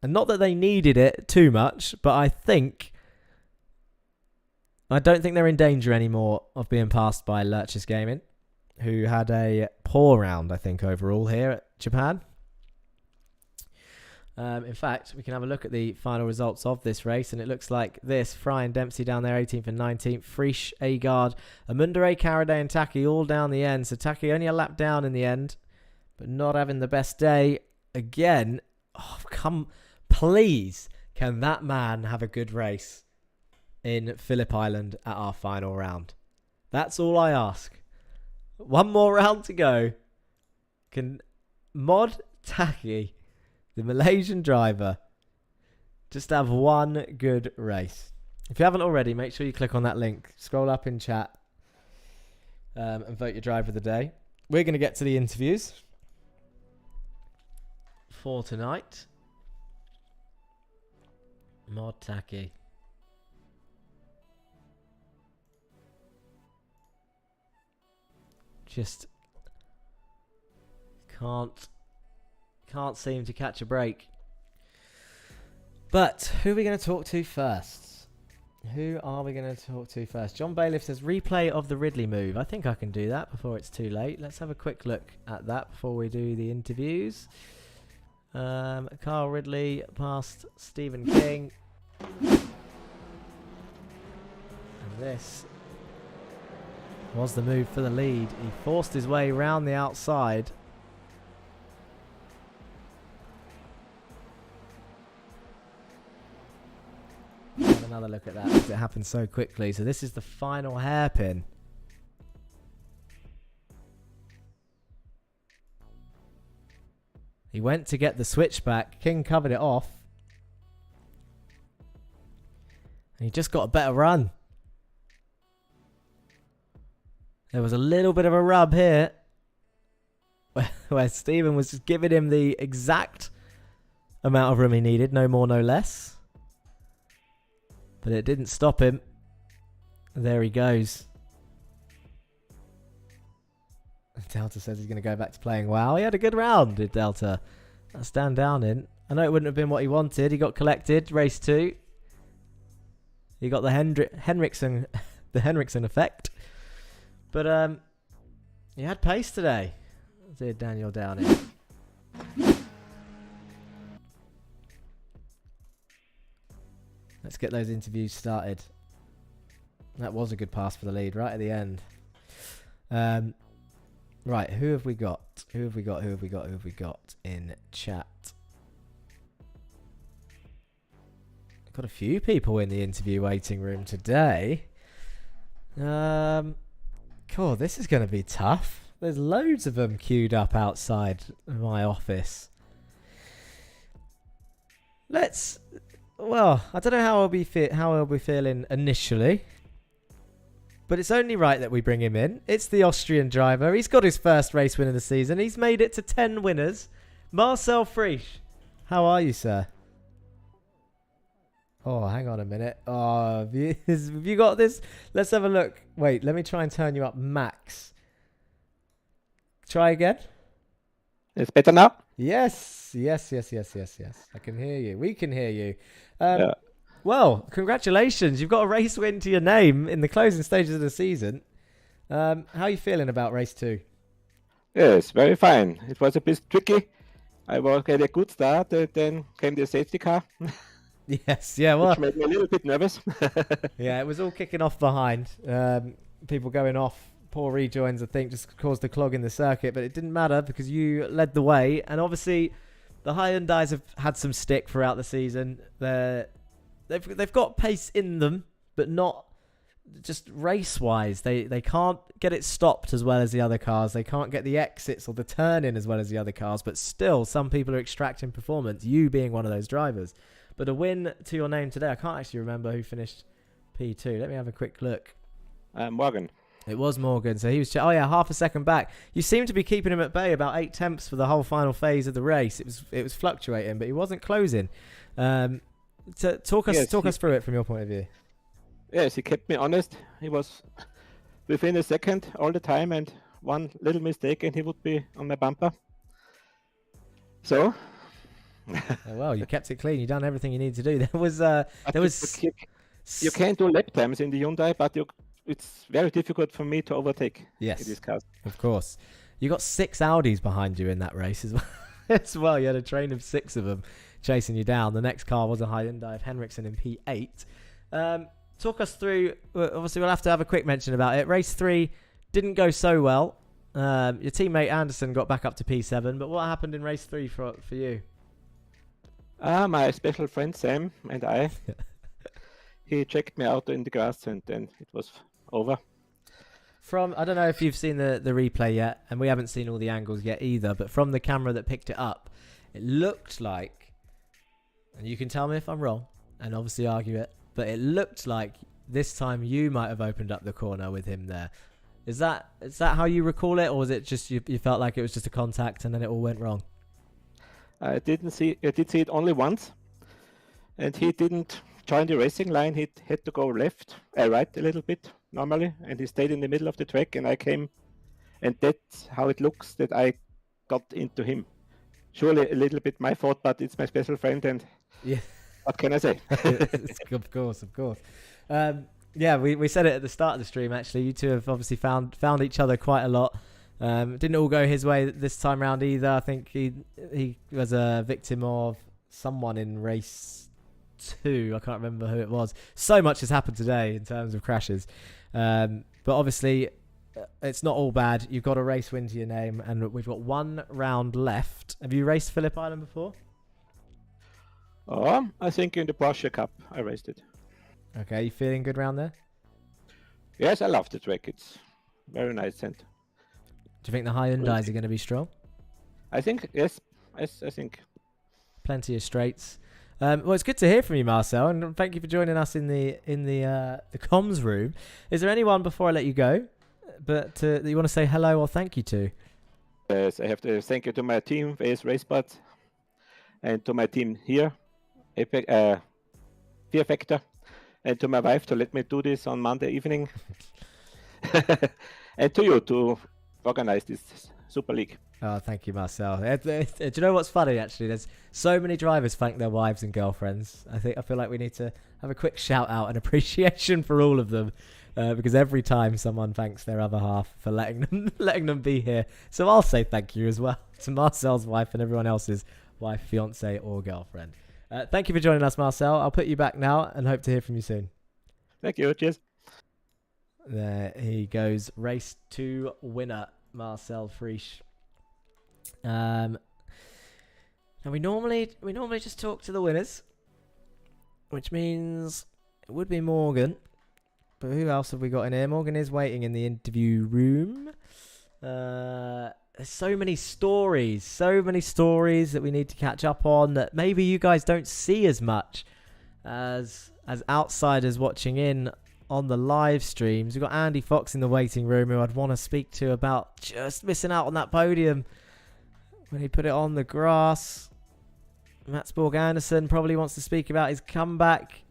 And not that they needed it too much, but I don't think they're in danger anymore of being passed by Lurchus Gaming, who had a poor round, I think, overall here at Japan. In fact, we can have a look at the final results of this race, and it looks like this. Fry and Dempsey down there, 18th and 19th. Frisch, Agard, Amundare, Caraday, and Taki all down the end. So Taki only a lap down in the end, but not having the best day. Again, please, can that man have a good race in Phillip Island at our final round? That's all I ask. One more round to go. Can Mod Taki, the Malaysian driver, just have one good race? If you haven't already, make sure you click on that link. Scroll up in chat and vote your driver of the day. We're going to get to the interviews for tonight. Mod Taki. Just can't seem to catch a break. But who are we going to talk to first? Who are we going to talk to first? John Bailiff says replay of the Ridley move. I think I can do that before it's too late. Let's have a quick look at that before we do the interviews. Carl Ridley past Stephen King. And this was the move for the lead. He forced his way round the outside. Have another look at that, because it happened so quickly. So this is the final hairpin. He went to get the switchback. King covered it off. And he just got a better run. There was a little bit of a rub here where Stephen was just giving him the exact amount of room he needed. No more, no less. But it didn't stop him. There he goes. Delta says he's going to go back to playing WoW. He had a good round, did Delta. That's stand down in. I know it wouldn't have been what he wanted. He got collected. Race 2. He got the Henriksen effect. But he had pace today. Did Daniel Downing. Let's get those interviews started. That was a good pass for the lead right at the end. Right, who have we got? Who have we got in chat? I've got a few people in the interview waiting room today. Cool, this is going to be tough. There's loads of them queued up outside my office. Well, I don't know how I'll be feeling initially, but it's only right that we bring him in. It's the Austrian driver. He's got his first race win of the season. He's made it to 10 winners. Marcel Frisch. How are you, sir? Oh, hang on a minute. Oh, have you got this? Let's have a look. Wait, let me try and turn you up max. Try again. It's better now? Yes. I can hear you. We can hear you. Yeah. Well, congratulations. You've got a race win to your name in the closing stages of the season. How are you feeling about race 2? Yes, very fine. It was a bit tricky. I had a good start, then came the safety car, Yes, yeah, well, which made me a little bit nervous. yeah, it was all kicking off behind. People going off, poor rejoins, I think, just caused a clog in the circuit, but it didn't matter because you led the way. And obviously, the Hyundais have had some stick throughout the season. They've got pace in them, but not just race-wise. They can't get it stopped as well as the other cars. They can't get the exits or the turn-in as well as the other cars, but still, some people are extracting performance, you being one of those drivers. But a win to your name today. I can't actually remember who finished P2. Let me have a quick look. Morgan. It was Morgan. So he was, half a second back. You seem to be keeping him at bay about 8 tenths for the whole final phase of the race. It was fluctuating, but he wasn't closing. Talk us through it from your point of view. Yes, he kept me honest. He was within a second all the time, and one little mistake and he would be on my bumper. So well, you kept it clean. You done everything you needed to do. You can't do lap times in the Hyundai, but it's very difficult for me to overtake. Yes, in this car. Of course. You got 6 Audis behind you in that race as well. As well, you had a train of 6 of them chasing you down. The next car was a Hyundai of Henriksen in P8. Talk us through. Obviously, we'll have to have a quick mention about it. Race 3 didn't go so well. Your teammate Anderson got back up to P7, but what happened in race 3 for you? My special friend Sam and I, he checked me out in the grass, and then it was over. I don't know if you've seen the replay yet, and we haven't seen all the angles yet either, but from the camera that picked it up, it looked like, and you can tell me if I'm wrong, and obviously argue it, but it looked like this time you might have opened up the corner with him there. Is that how you recall it, or was it just you felt like it was just a contact and then it all went wrong? I did see it only once, and he didn't join the racing line. He had to go right a little bit normally, and he stayed in the middle of the track, and I came, and that's how it looks that I got into him. Surely a little bit my fault, but it's my special friend, and yeah. What can I say? Of course. Yeah, we said it at the start of the stream, actually. You two have obviously found each other quite a lot. Didn't all go his way this time round either. I think he was a victim of someone in race 2. I can't remember who it was. So much has happened today in terms of crashes. But obviously, it's not all bad. You've got a race win to your name, and we've got 1 round left. Have you raced Phillip Island before? Oh, I think in the Porsche Cup I raced it. Okay, you feeling good round there? Yes, I love the track. It's very nice. And do you think the Hyundais are going to be strong? I think yes. I think plenty of straights. Well, it's good to hear from you, Marcel, and thank you for joining us in the comms room. Is there anyone before I let you go, that you want to say hello or thank you to? Yes, I have to thank you to my team, VS Racebot, and to my team here, Fear Factor, and to my wife to let me do this on Monday evening, and to you to organize this Super League. Oh, thank you, Marcel. Do you know what's funny, actually? There's so many drivers thank their wives and girlfriends. I feel like we need to have a quick shout out and appreciation for all of them, because every time someone thanks their other half for letting them be here. So I'll say thank you as well to Marcel's wife and everyone else's wife, fiance, or girlfriend. Thank you for joining us, Marcel. I'll put you back now and hope to hear from you soon. Thank you. Cheers. There he goes. Race 2 winner, Marcel Friesch. Now we normally just talk to the winners, which means it would be Morgan. But who else have we got in here? Morgan is waiting in the interview room. There's so many stories that we need to catch up on that maybe you guys don't see as much as outsiders watching in on the live streams. We've got Andy Fox in the waiting room who I'd want to speak to about just missing out on that podium when he put it on the grass. Mats Borg Anderson probably wants to speak about his comeback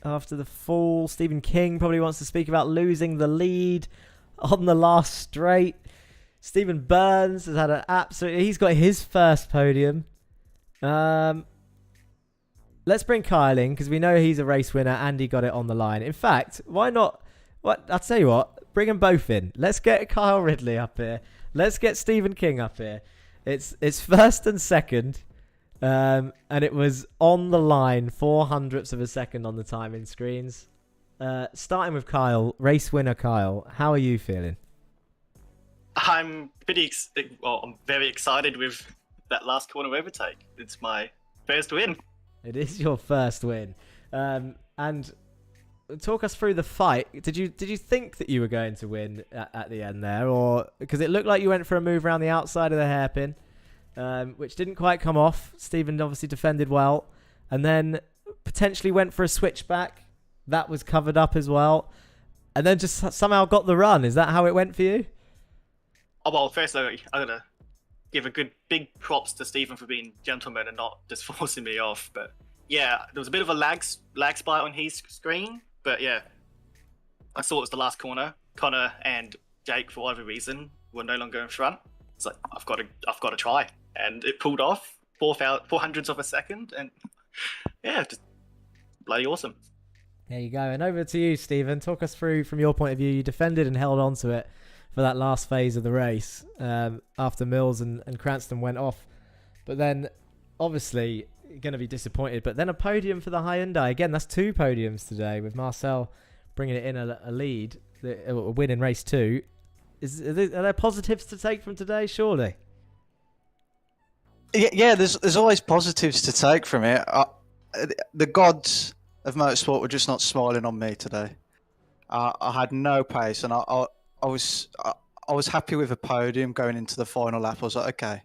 after the fall. Stephen King probably wants to speak about losing the lead on the last straight. Stephen Burns has had an absolute... He's got his first podium. Let's bring Kyle in because we know he's a race winner and he got it on the line. In fact, why not... I'll tell you what. Bring them both in. Let's get Kyle Ridley up here. Let's get Stephen King up here. It's first and second. And it was on the line, 0.04 of a second on the timing screens. Starting with Kyle, race winner Kyle. How are you feeling? I'm I'm very excited with that last corner overtake. It's my first win. It is your first win. And talk us through the fight. Did you think that you were going to win at the end there, or because it looked like you went for a move around the outside of the hairpin, which didn't quite come off. Stephen obviously defended well, and then potentially went for a switchback that was covered up as well, and then just somehow got the run. Is that how it went for you? Oh, well, first I'm gonna give a good big props to Stephen for being gentleman and not just forcing me off. But yeah, there was a bit of a lag spike on his screen. But yeah, I saw it was the last corner. Connor and Jake, for whatever reason, were no longer in front. It's like I've got to try, and it pulled off 400ths of a second, and yeah, just bloody awesome. There you go. And over to you, Stephen. Talk us through from your point of view. You defended and held on to it for that last phase of the race after Mills and Cranston went off, but then obviously going to be disappointed. But then a podium for the Hyundai. Again, that's 2 podiums today with Marcel bringing it in a lead, a win in race 2. Are there positives to take from today? Surely. Yeah. There's always positives to take from it. The gods of motorsport were just not smiling on me today. I had no pace, and I was happy with a podium going into the final lap. I was like, okay,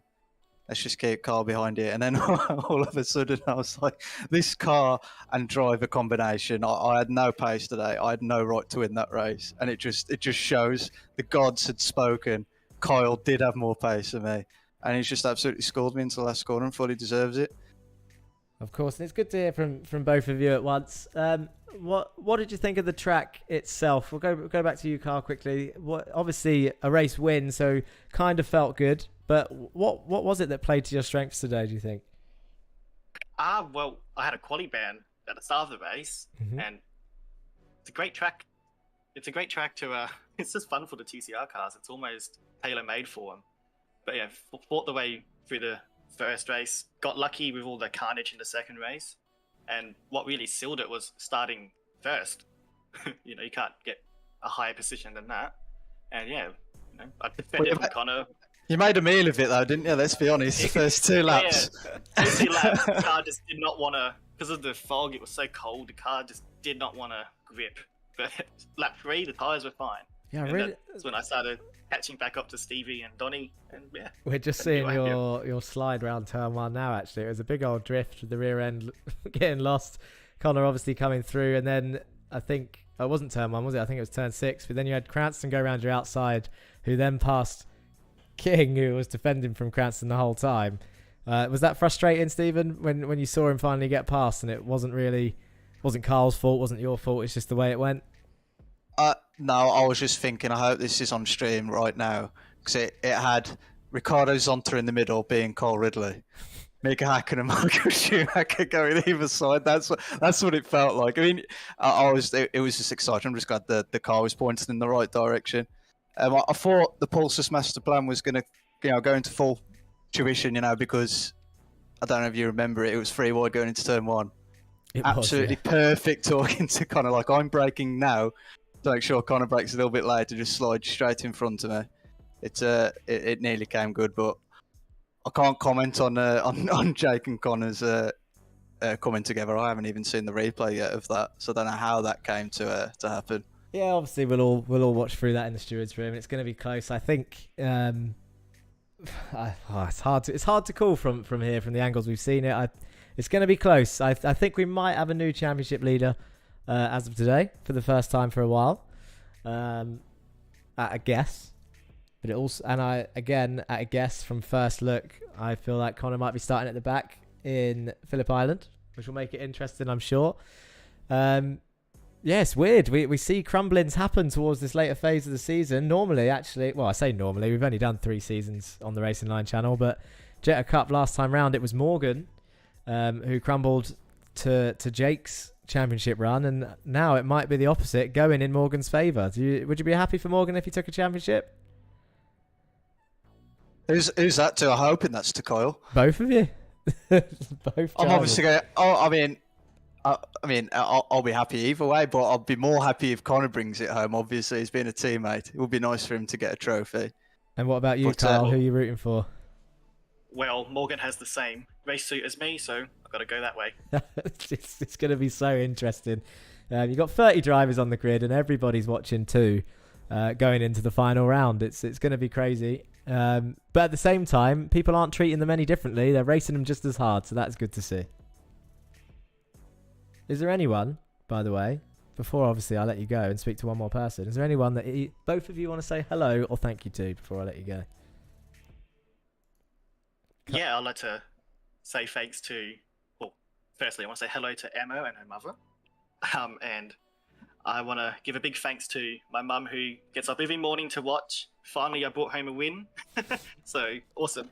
let's just keep Carl behind here. And then all of a sudden, I was like, this car and driver combination. I had no pace today. I had no right to win that race, and it just shows the gods had spoken. Kyle did have more pace than me, and he's just absolutely scored me into the last corner and fully deserves it. Of course, and it's good to hear from both of you at once. What did you think of the track itself? We'll go back to you, Carl, quickly. Obviously a race win, so kind of felt good. But what was it that played to your strengths today, do you think? Well, I had a quali ban at the start of the race, and it's a great track. It's a great track to. It's just fun for the TCR cars. It's almost tailor-made for them. But yeah, fought the way through the first race. Got lucky with all the carnage in the second race. And what really sealed it was starting first. You can't get a higher position than that. And yeah, I defended from Connor. You made a meal of it though, didn't you? Let's be honest. The first 2 laps. Yeah. 2 laps, the car just did not want to, because of the fog, it was so cold, the car just did not want to grip. But lap 3, the tyres were fine. Yeah, and really. That's when I started catching back up to Stevie and Donny, and yeah. We're just seeing your slide round turn 1 now. Actually, it was a big old drift with the rear end getting lost. Connor obviously coming through, and then I think it wasn't turn 1, was it? I think it was turn 6. But then you had Cranston go around your outside, who then passed King, who was defending from Cranston the whole time. Was that frustrating, Stephen, when you saw him finally get past, and it wasn't Carl's fault, wasn't your fault? It's just the way it went. No, I was just thinking, I hope this is on stream right now, because it had Ricardo Zonta in the middle being Carl Ridley, Mika Hakkinen and Michael Schumacher going either side. That's what it felt like. I mean, it was just exciting. I'm just glad the car was pointed in the right direction. I thought the Pulsus master plan was going to go into full tuition, because I don't know if you remember it was 3 wide going into turn 1. Absolutely perfect talking to Connor, like I'm braking now to make sure Connor brakes a little bit later, just slide straight in front of me. It nearly came good, but I can't comment on Jake and Connor's coming together. I haven't even seen the replay yet of that, so I don't know how that came to happen. Yeah, obviously we'll all watch through that in the stewards room. It's going to be close, I think. It's hard to call from here, from the angles we've seen it. It's going to be close. I think we might have a new championship leader as of today for the first time for a while. At a guess, but it also, and at a guess from first look, I feel like Connor might be starting at the back in Phillip Island, which will make it interesting, I'm sure. Yeah, it's weird. We see crumblings happen towards this later phase of the season. Normally, actually, well, I say normally, we've only done 3 seasons on the Racing Line channel, but Jetta Cup last time round, it was Morgan who crumbled to Jake's championship run, and now it might be the opposite, going in Morgan's favour. Would you be happy for Morgan if he took a championship? Who's that to? I'm hoping that's to Kyle. Both of you. Both. I'm obviously going. Oh, I'll be happy either way, but I'll be more happy if Connor brings it home. Obviously, he's been a teammate. It would be nice for him to get a trophy. And what about you, Carl? Who are you rooting for? Well, Morgan has the same race suit as me, so I've got to go that way. It's going to be so interesting. You've got 30 drivers on the grid, and everybody's watching too, going into the final round. It's going to be crazy. But at the same time, people aren't treating them any differently. They're racing them just as hard, so that's good to see. Is there anyone, by the way, before obviously I let you go and speak to one more person, is there anyone that both of you want to say hello or thank you to before I let you go? Yeah, I'd like to say thanks to, well, firstly, I want to say hello to Emma and her mother. And I want to give a big thanks to my mum who gets up every morning to watch. Finally, I brought home a win. So, awesome.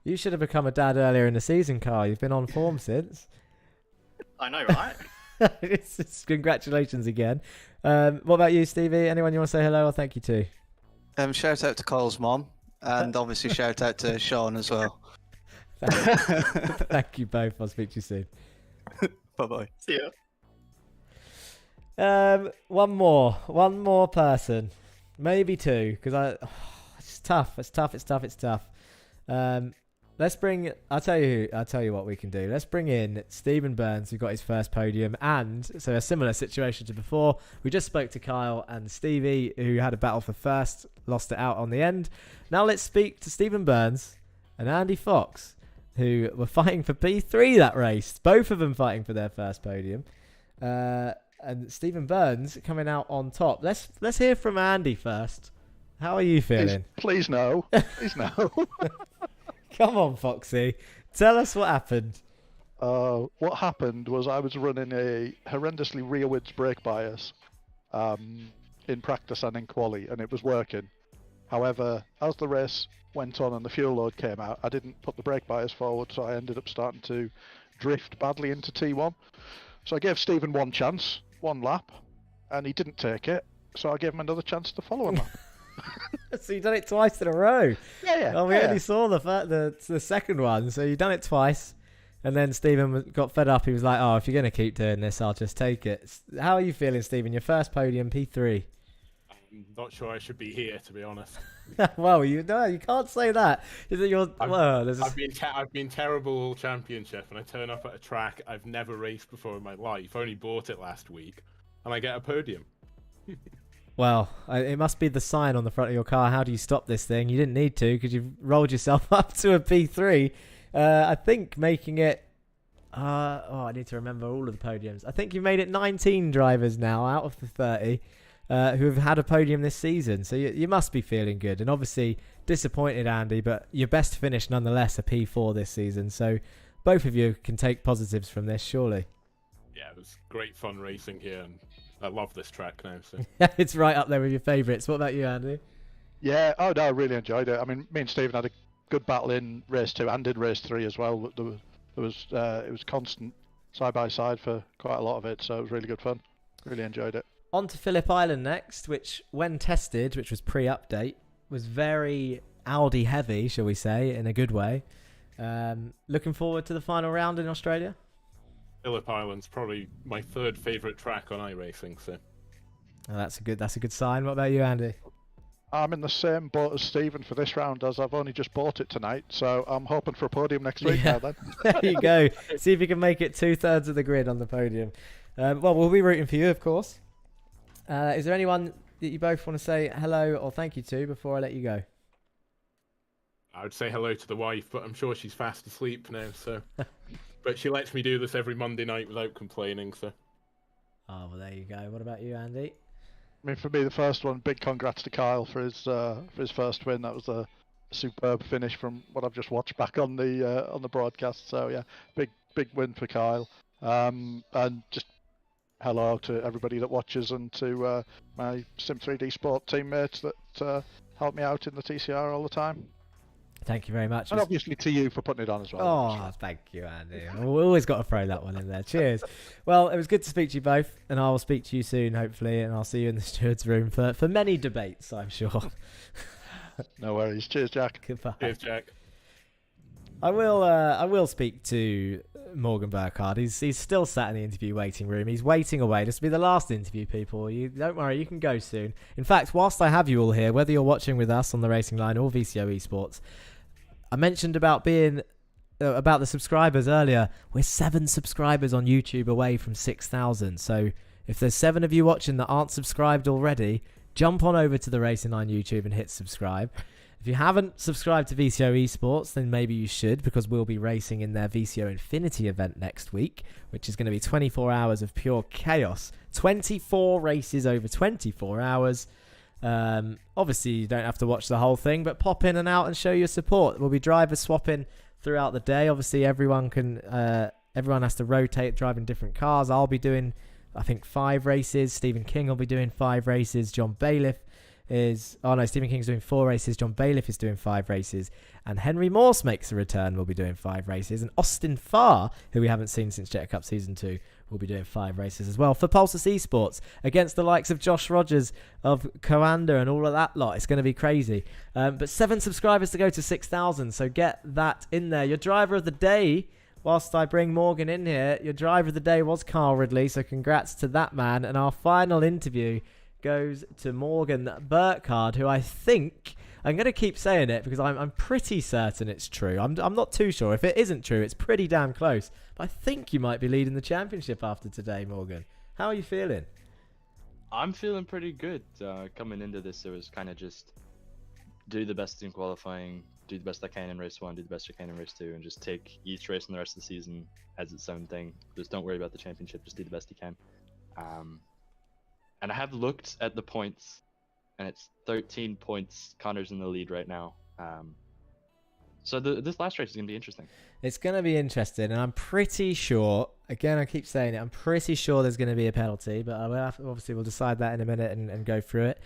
You should have become a dad earlier in the season, Carl. You've been on form since. I know, right? It's congratulations again. What about you, Stevie? Anyone you want to say hello or thank you to? Shout out to Kyle's mom, and obviously shout out to Sean as well. Thank you both. I'll speak to you soon. Bye-bye. See ya. One more person, maybe 2, because it's tough. It's tough. Let's bring. I'll tell you what we can do. Let's bring in Stephen Burns, who got his first podium, and so a similar situation to before. We just spoke to Kyle and Stevie, who had a battle for first, lost it out on the end. Now let's speak to Stephen Burns and Andy Fox, who were fighting for P3 that race. Both of them fighting for their first podium. And Stephen Burns coming out on top. Let's hear from Andy first. How are you feeling? Please no. Please no. Come on, Foxy. Tell us what happened. What happened was I was running a horrendously rearwards brake bias in practice and in quali, and it was working. However, as the race went on and the fuel load came out, I didn't put the brake bias forward, so I ended up starting to drift badly into T1. So I gave Stephen one chance, one lap, and he didn't take it, so I gave him another chance to follow him up. So you've done it twice in a row. Yeah. Well, we only saw the second one, so you've done it twice. And then Stephen got fed up. He was like, "Oh, if you're going to keep doing this, I'll just take it." How are you feeling, Stephen? Your first podium, P3. I'm not sure I should be here, to be honest. Well, you can't say that. Is it your? I've been terrible championship, and I turn up at a track I've never raced before in my life. Only bought it last week, and I get a podium. Well, it must be the sign on the front of your car. How do you stop this thing? You didn't need to because you've rolled yourself up to a P3. I think making it... I need to remember all of the podiums. I think you've made it 19 drivers now out of the 30 who have had a podium this season. So you must be feeling good. And obviously disappointed, Andy, but your best finish nonetheless, a P4 this season. So both of you can take positives from this, surely. Yeah, it was great fun racing here, and I love this track now. So it's right up there with your favourites. What about you, Andy? Yeah, no, I really enjoyed it. I mean, me and Stephen had a good battle in race 2 and in race 3 as well. It was constant side by side for quite a lot of it, so it was really good fun. Really enjoyed it. On to Phillip Island next, which when tested, which was pre-update, was very Audi heavy, shall we say, in a good way. Looking forward to the final round in Australia. Phillip Island's probably my third favourite track on iRacing. So that's a good sign. What about you, Andy? I'm in the same boat as Stephen for this round, as I've only just bought it tonight, so I'm hoping for a podium next week now then. There you go. See if you can make it 2/3 of the grid on the podium. Well, we'll be rooting for you, of course. Is there anyone that you both want to say hello or thank you to before I let you go? I would say hello to the wife, but I'm sure she's fast asleep now. So, but she lets me do this every Monday night without complaining. So. Oh, well, there you go. What about you, Andy? I mean, for me, the first one, big congrats to Kyle for his first win. That was a superb finish from what I've just watched back on the broadcast. So yeah, big win for Kyle. And just hello to everybody that watches and to my Sim3D Sport teammates that help me out in the TCR all the time. Thank you very much. And obviously to you for putting it on as well. Oh, obviously. thank you, Andy. We always got to throw that one in there. Cheers. Well, it was good to speak to you both, and I will speak to you soon, hopefully, and I'll see you in the steward's room for many debates, I'm sure. No worries. Cheers, Jack. Goodbye. Cheers, Jack. I will speak to Morgan Burkhardt. He's still sat in the interview waiting room. He's waiting away. This will be the last interview, people. You don't worry, you can go soon. In fact, whilst I have you all here, whether you're watching with us on the Racing Line or VCO eSports, I mentioned about being about the subscribers earlier. We're 7 subscribers on YouTube away from 6,000. So if there's 7 of you watching that aren't subscribed already, jump on over to the Racing Line YouTube and hit subscribe. If you haven't subscribed to VCO eSports, then maybe you should, because we'll be racing in their VCO Infinity event next week, which is going to be 24 hours of pure chaos. 24 races over 24 hours. Obviously, you don't have to watch the whole thing, but pop in and out and show your support. We'll be driver swapping throughout the day. Obviously, everyone has to rotate driving different cars. I'll be doing, I think, 5 races. Stephen King will be doing 5 races. Stephen King's doing 4 races. John Bailiff is doing 5 races. And Henry Morse makes a return. Will be doing 5 races. And Austin Farr, who we haven't seen since Jet Cup Season 2, will be doing 5 races as well for Pulsus Esports against the likes of Josh Rogers of Coanda and all of that lot. It's going to be crazy. But 7 subscribers to go to 6,000. So get that in there. Your driver of the day, whilst I bring Morgan in here, your driver of the day was Carl Ridley. So congrats to that man. And our final interview goes to Morgan Burkhardt, who I think, I'm going to keep saying it because I'm pretty certain it's true. I'm not too sure. If it isn't true, it's pretty damn close. But I think you might be leading the championship after today, Morgan. How are you feeling? I'm feeling pretty good. Coming into this, it was kind of just do the best in qualifying, do the best I can in race 1, do the best I can in race 2, and just take each race and the rest of the season as its own thing. Just don't worry about the championship, just do the best you can. And I have looked at the points, and it's 13 points. Connor's in the lead right now. So this last race is going to be interesting. It's going to be interesting, and I'm pretty sure, again, I keep saying it, I'm pretty sure there's going to be a penalty, but obviously we'll decide that in a minute and go through it,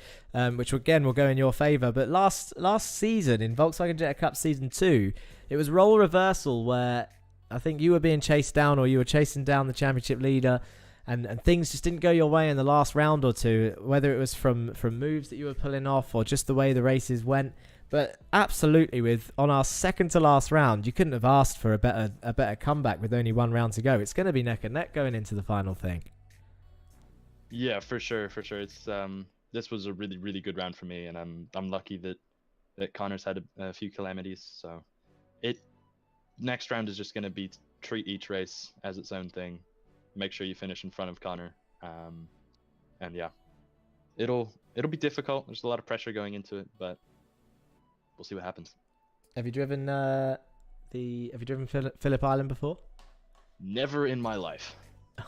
which again will go in your favour. But last season, in Volkswagen Jetta Cup Season 2, it was role reversal where I think you were being chased down, or you were chasing down the championship leader, and things just didn't go your way in the last round or two, whether it was from moves that you were pulling off or just the way the races went. But absolutely, on our second to last round, you couldn't have asked for a better comeback with only 1 round to go. It's going to be neck and neck going into the final thing. Yeah, for sure. It's this was a really, really good round for me, and I'm lucky that Connor's had a few calamities. So next round is just going to be treat each race as its own thing. Make sure you finish in front of Connor, and yeah, it'll be difficult. There's a lot of pressure going into it, but we'll see what happens. Have you driven Phillip Island before? Never in my life.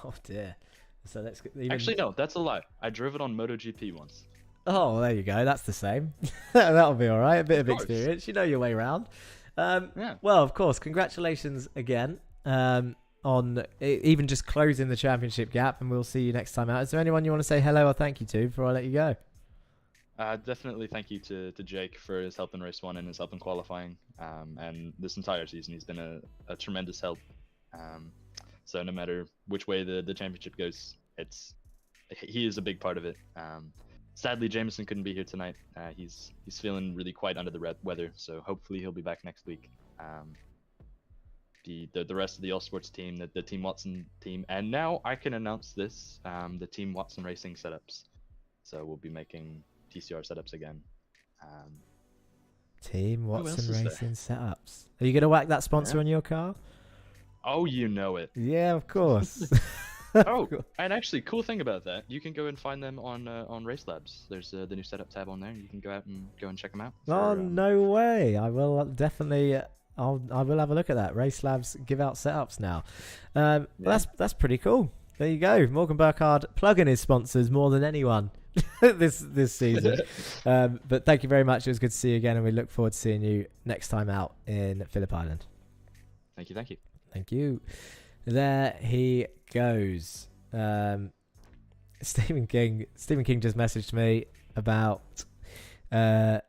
Oh dear. So let's Actually, no, that's a lie. I drove it on Motegi Once. Oh, well, there you go. That's the same. That'll be all right. A bit of experience. You know your way around. Yeah. Well, of course. Congratulations again. On even just closing the championship gap, and we'll see you next time out. Is there anyone you want to say hello or thank you to before I let you go? Definitely thank you to Jake for his help in race 1 and his help in qualifying, and this entire season he's been a tremendous help. So no matter which way the championship goes, he is a big part of it. Sadly, Jameson couldn't be here tonight. He's feeling really quite under the weather, so hopefully he'll be back next week. The rest of the eSports team, the Team Watson team, and now I can announce this, the Team Watson Racing setups. So we'll be making TCR setups again. Team Watson Racing setups. Are you going to whack that sponsor on your car? Oh, you know it. Yeah, of course. Oh, and actually, cool thing about that, you can go and find them on Race Labs. There's the new setup tab on there. You can go out and check them out. No way! I will definitely. I will have a look at that. Race Labs give out setups now. Well, that's pretty cool. There you go. Morgan Burkhardt plugging his sponsors more than anyone this season. But thank you very much. It was good to see you again, and we look forward to seeing you next time out in Phillip Island. Thank you. Thank you. There he goes. Stephen King just messaged me about the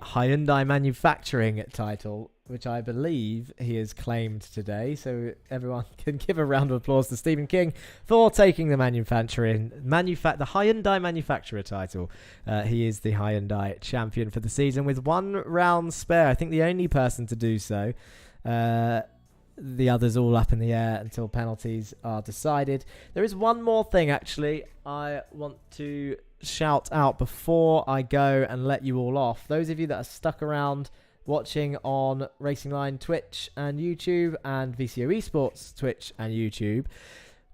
Hyundai manufacturing title, which I believe he has claimed today. So everyone can give a round of applause to Stephen King for taking the the Hyundai manufacturer title. He is the Hyundai champion for the season with 1 round spare. I think the only person to do so. The others all up in the air until penalties are decided. There is one more thing, actually, I want to shout out before I go and let you all off. Those of you that are stuck around watching on Racing Line Twitch and YouTube and VCO eSports Twitch and YouTube,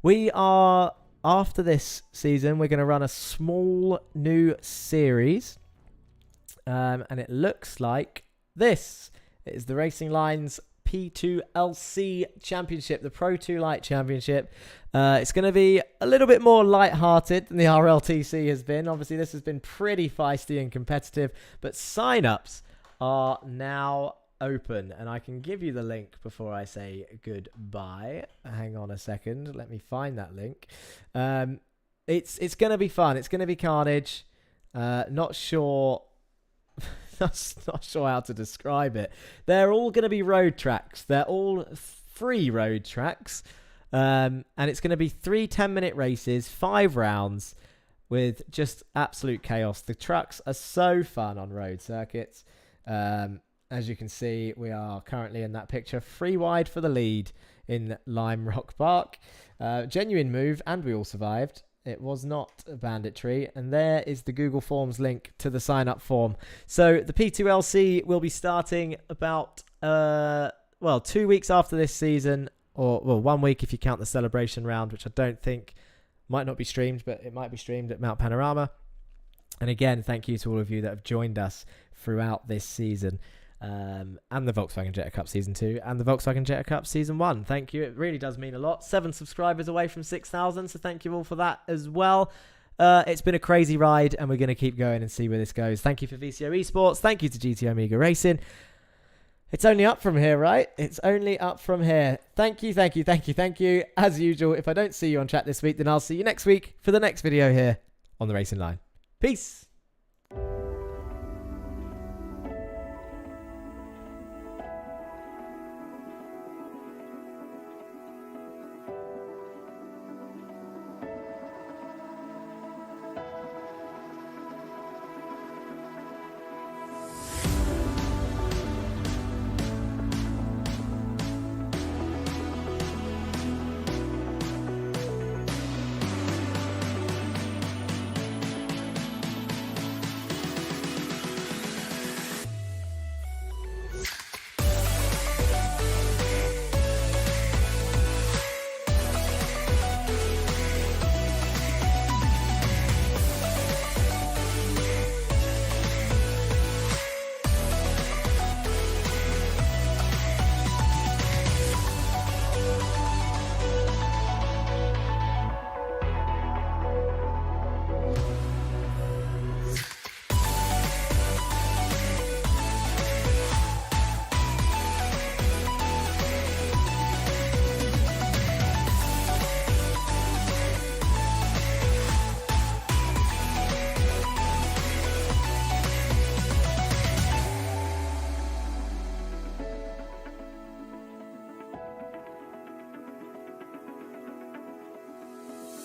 we are, after this season, we're going to run a small new series. And it looks like this. It is the Racing Lines P2LC Championship, the Pro 2 Light Championship. It's going to be a little bit more light-hearted than the RLTC has been. Obviously, this has been pretty feisty and competitive, but sign-ups are now open, and I can give you the link before I say goodbye. Hang on a second. Let me find that link. It's going to be fun. It's going to be carnage. Not sure how to describe it. They're all going to be road tracks. They're all free road tracks. And it's going to be 3 10-minute races, 5 rounds with just absolute chaos. The trucks are so fun on road circuits. As you can see, we are currently in that picture, free wide for the lead in Lime Rock Park. Genuine move, and we all survived. It was not banditry. And there is the Google Forms link to the sign-up form. So the P2LC will be starting about, 2 weeks after this season. Or, 1 week if you count the celebration round, which I don't think might not be streamed, but it might be streamed at Mount Panorama. And again, thank you to all of you that have joined us throughout this season. And the Volkswagen Jetta Cup Season 2 and the Volkswagen Jetta Cup Season 1. Thank you. It really does mean a lot. 7 subscribers away from 6,000, so thank you all for that as well. It's been a crazy ride, and we're going to keep going and see where this goes. Thank you for VCO eSports. Thank you to GT Omega Racing. It's only up from here, right? It's only up from here. Thank you, thank you, thank you, thank you. As usual, if I don't see you on chat this week, then I'll see you next week for the next video here on the Racing Line. Peace.